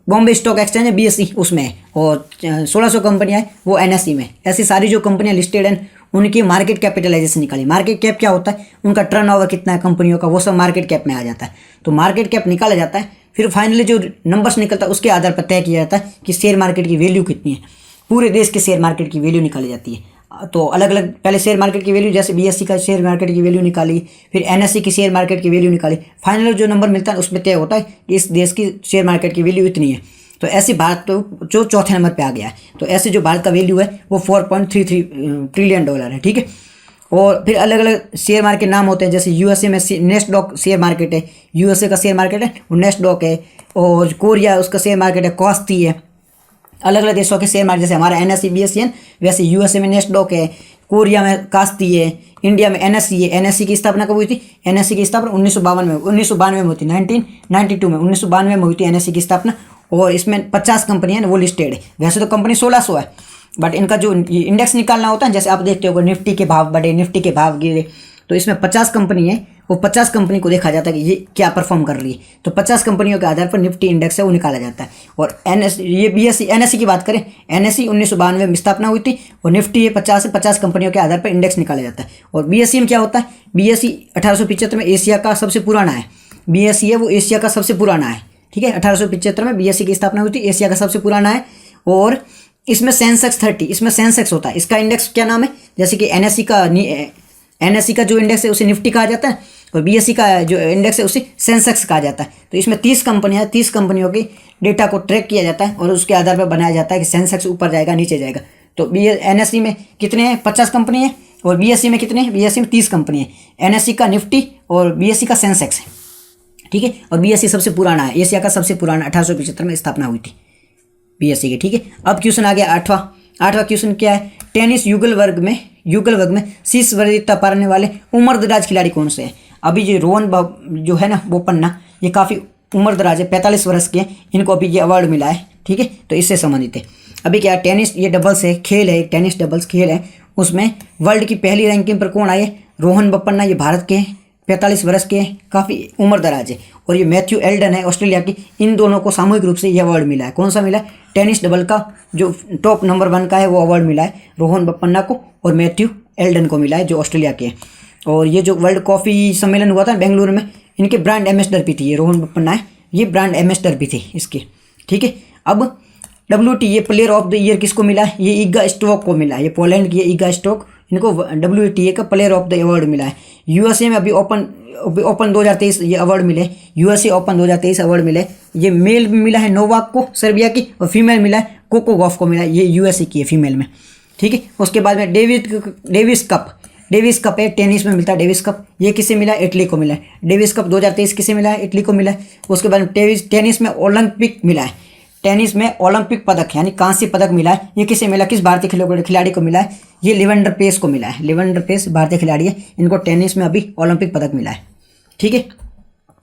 बॉम्बे स्टॉक एक्सचेंज है BSE उसमें है, और 1600 कंपनियां हैं वो NSE में। ऐसी सारी जो कंपनियां लिस्टेड हैं उनकी मार्केट कैपिटलाइजेशन निकाली। मार्केट कैप क्या होता है? उनका टर्नओवर कितना है कंपनियों का, वो सब मार्केट कैप में आ जाता है। तो मार्केट कैप निकाला जाता है, फिर फाइनली जो नंबर्स निकलता है उसके आधार पर तय किया जाता है कि शेयर मार्केट की वैल्यू कितनी है। पूरे देश के शेयर मार्केट की वैल्यू निकाली जाती है। तो अलग अलग पहले शेयर मार्केट की वैल्यू, जैसे BSE का शेयर मार्केट की वैल्यू निकाली, फिर NSE की शेयर मार्केट की वैल्यू निकाली, फाइनल जो नंबर मिलता है उसमें तय होता है कि इस देश की शेयर मार्केट की वैल्यू इतनी है। तो ऐसे भारत तो जो चौथे नंबर पे आ गया है। तो ऐसे जो भारत का वैल्यू है वो $4.33 ट्रिलियन है। ठीक है, और फिर अलग अलग शेयर मार्केट नाम होते हैं, जैसे USA में नेस्डॉक शेयर मार्केट है, USA का शेयर मार्केट है वो नेस्डॉक है, और कोरिया उसका शेयर मार्केट है कॉस्टी है। अलग अलग देशों के शेयर मार्केट जैसे हमारा NSE BSE है, वैसे USA में नेस्डॉक है, कोरिया में कास्ती है, इंडिया में NSE है। NSE की स्थापना कब हुई थी? NSE की स्थापना 1992 में हुई थी, 1992 में 1992 में हुई थी NSE की स्थापना, और इसमें 50 कंपनियां वो लिस्टेड है। वैसे तो कंपनी 1600 है, बट इनका जो इंडेक्स निकालना होता है, जैसे आप देखते हो निफ्टी के भाव बढ़े, निफ्टी के भाव गिरे, तो इसमें 50 कंपनी है वो 50 कंपनी को देखा जाता है कि ये क्या परफॉर्म कर रही है। तो 50 कंपनियों के आधार पर निफ्टी इंडेक्स है वो निकाला जाता है। और ये BSE NSE की बात करें, NSE 1992 में स्थापना हुई थी और निफ्टी ये 50 कंपनियों के आधार पर इंडेक्स निकाला जाता है। और BSE में क्या होता है, BSE 1875 में एशिया का सबसे पुराना है। BSE है वो एशिया का सबसे पुराना है, ठीक है। 1875 में BSE की स्थापना हुई थी, एशिया का सबसे पुराना है। और इसमें सेंसेक्स 30, इसमें सेंसेक्स होता है, इसका इंडेक्स क्या नाम है, जैसे कि NSE का जो इंडेक्स है उसे निफ्टी कहा जाता है और BSE का जो इंडेक्स है उसे सेंसेक्स कहा जाता है। तो इसमें 30 कंपनियां हैं, 30 कंपनियों की डेटा को ट्रैक किया जाता है और उसके आधार पर बनाया जाता है कि सेंसेक्स ऊपर जाएगा नीचे जाएगा। तो NSE में कितने हैं, 50 कंपनी है। और BSE में कितने हैं, BSE में 30 कंपनी है। NSE का निफ्टी और BSE का सेंसेक्स है, ठीक है। और BSE सबसे पुराना है, एशिया का सबसे पुराना, 1875 में स्थापना हुई थी BSE की, ठीक है। अब क्वेश्चन आ गया आठवां क्वेश्चन क्या है, टेनिस युगल वर्ग में शीर्ष वरीयता पाने वाले उम्रदराज खिलाड़ी कौन से हैं। अभी जो रोहन जो है ना बोपन्ना, ये काफ़ी उम्रदराज है, 45 वर्ष के हैं, इनको अभी ये अवार्ड मिला है, ठीक है। तो इससे संबंधित है। अभी क्या है, टेनिस ये डबल्स है, खेल है, टेनिस डबल्स खेल है, उसमें वर्ल्ड की पहली रैंकिंग पर कौन आए, रोहन बोपन्ना, ये भारत के हैं, 45 वर्ष के हैं, काफ़ी उम्रदराज है। और ये मैथ्यू एल्डन है ऑस्ट्रेलिया की, इन दोनों को सामूहिक रूप से ये अवार्ड मिला है। कौन सा मिला है, टेनिस डबल का जो टॉप नंबर 1 का है वो अवार्ड मिला है रोहन बोपन्ना को और मैथ्यू एल्डन को मिला है जो ऑस्ट्रेलिया के हैं। और ये जो वर्ल्ड कॉफ़ी सम्मेलन हुआ था बेंगलुरु में, इनके ब्रांड एम्बेसडर भी थी, ये रोहन बोपन्ना है, ये ब्रांड एम्बेसडर भी थे इसके, ठीक है। अब WTA player of the year किसको मिला है, ये ईगा स्टोक को मिला है, ये पोलैंड की ईगा स्टोक, इनको WTA का प्लेयर ऑफ द अवार्ड मिला है। USA में अभी ओपन 2023 ये अवार्ड मिले, USA ओपन 2023 अवार्ड मिले। ये मेल मिला है नोवाक को सर्बिया की, और फीमेल मिला है कोको गॉफ को मिला है, ये USA की है फीमेल में, ठीक है। उसके बाद में डेविस कप है, टेनिस में मिलता है डेविस कप, ये किसे मिला है, इटली को मिला है। डेविस कप 2023 किसे मिला है, इटली को मिला है। उसके बाद में टेनिस में ओलंपिक मिला है, टेनिस में ओलंपिक पदक यानी कांस्य पदक मिला है, ये किसे मिला, किस भारतीय खिलाड़ी को मिला है, ये लिवेंडर पेस को मिला है। लिवेंडर पेस भारतीय खिलाड़ी है, इनको टेनिस में अभी ओलंपिक पदक मिला है, ठीक है।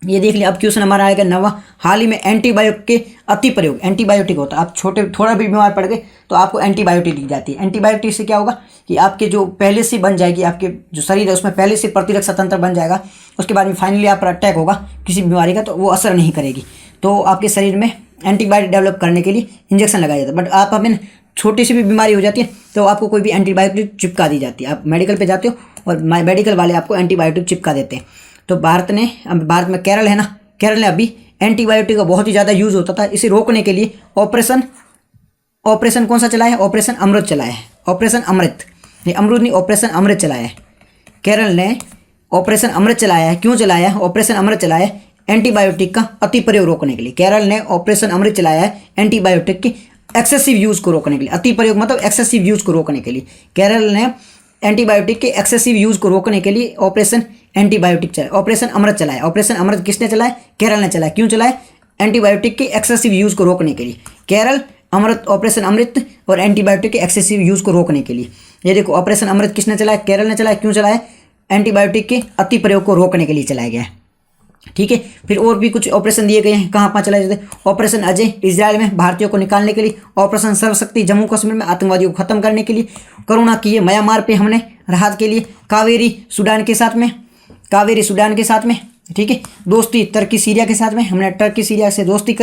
ये देख लिया। अब क्वेश्चन हमारा आएगा 9वां, हाल ही में एंटीबायोटिक के अति प्रयोग, एंटीबायोटिक होता है, आप थोड़ा भी बीमार पड़ गए तो आपको एंटीबायोटिक दी जाती है। एंटीबायोटिक से क्या होगा कि आपके जो पहले से बन जाएगी, आपके जो शरीर है उसमें पहले से प्रतिरक्षा तंत्र बन जाएगा, उसके बाद में फाइनली आप पर अटैक होगा किसी बीमारी का तो वो असर नहीं करेगी। तो आपके शरीर में एंटीबायोटिक डेवलप करने के लिए इंजेक्शन लगाया जाता है। बट आप हमें छोटी सी भी बीमारी हो जाती है तो आपको कोई भी एंटीबायोटिक चिपका दी जाती है, आप मेडिकल पे जाते हो और मेडिकल वाले आपको एंटीबायोटिक चिपका देते हैं। तो भारत में केरल है ना, केरल ने अभी एंटीबायोटिक का बहुत ही ज़्यादा यूज़ होता था, इसे रोकने के लिए ऑपरेशन कौन सा चलाया है, ऑपरेशन अमृत चलाया है। ऑपरेशन अमृत, ये अमृत नहीं, ऑपरेशन अमृत चलाया है। केरल ने ऑपरेशन अमृत चलाया है। क्यों चलाया है ऑपरेशन अमृत चलाया है, एंटीबायोटिक का अति प्रयोग रोकने के लिए। केरल ने ऑपरेशन अमृत चलाया है एंटीबायोटिक की एक्सेसिव यूज़ को रोकने के लिए। अति प्रयोग मतलब एक्सेसिव यूज़ को रोकने के लिए केरल ने एंटीबायोटिक के एक्सेसिव यूज़ को रोकने के लिए ऑपरेशन एंटीबायोटिक चलाया, ऑपरेशन अमृत चलाया। ऑपरेशन अमृत किसने चलाया, केरल ने चलाया। क्यों चलाया, एंटीबायोटिक के एक्सेसिव यूज़ को रोकने के लिए। केरल ऑपरेशन अमृत और एंटीबायोटिक के एक्सेसिव यूज़ को रोकने के लिए। ये देखो ऑपरेशन अमृत किसने चलाया, केरल ने चलाया। क्यों चलाया, एंटीबायोटिक के अति प्रयोग को रोकने के लिए चलाया गया है, ठीक है। फिर और भी कुछ ऑपरेशन दिए गए हैं, कहाँ कहाँ चलाए जाते हैं। ऑपरेशन अजय इजराइल में भारतीयों को निकालने के लिए। ऑपरेशन सर्वशक्ति जम्मू कश्मीर में आतंकवादियों को खत्म करने के लिए। करुणा की म्यांमार पे हमने राहत के लिए। कावेरी सुडान के साथ में, ठीक है। दोस्ती टर्की सीरिया के साथ में, हमने टर्की सीरिया से दोस्ती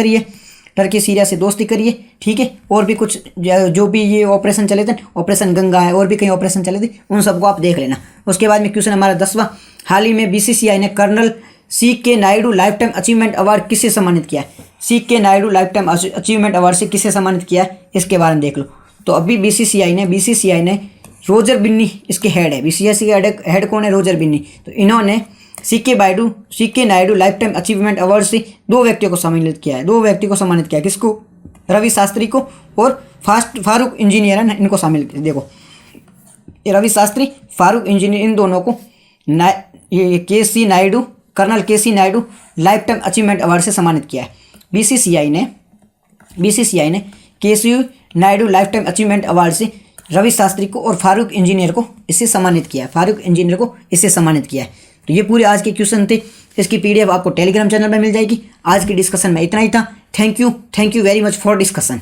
करी है, ठीक है। और भी कुछ जो भी ये ऑपरेशन चले थे, ऑपरेशन गंगा है, और भी कई ऑपरेशन चले थे, उन सबको आप देख लेना। उसके बाद में क्वेश्चन हमारा 10वां, हाल ही में BCCI ने colonel CK Naidu lifetime achievement award किससे सम्मानित किया है। CK Naidu lifetime achievement award से किससे सम्मानित किया है, इसके बारे में देख लो। तो अभी BCCI ने रोजर बिन्नी इसके हेड है। BCCI के हेड कौन है, रोजर बिन्नी। तो इन्होंने CK Naidu lifetime achievement award से दो व्यक्तियों को सम्मानित किया है। किसको, रवि शास्त्री को और फारूक इंजीनियर है ना, इनको शामिल किया। देखो रवि शास्त्री, फारूक इंजीनियर, इन दोनों को colonel KC Naidu lifetime achievement award से सम्मानित किया है। BCCI ने KC Naidu lifetime achievement award से रवि शास्त्री को और फारूक इंजीनियर को इससे सम्मानित किया है। तो ये पूरे आज के क्वेश्चन थे। इसकी PDF आपको टेलीग्राम चैनल में मिल जाएगी। आज की डिस्कशन में इतना ही था। Thank you very much for discussion.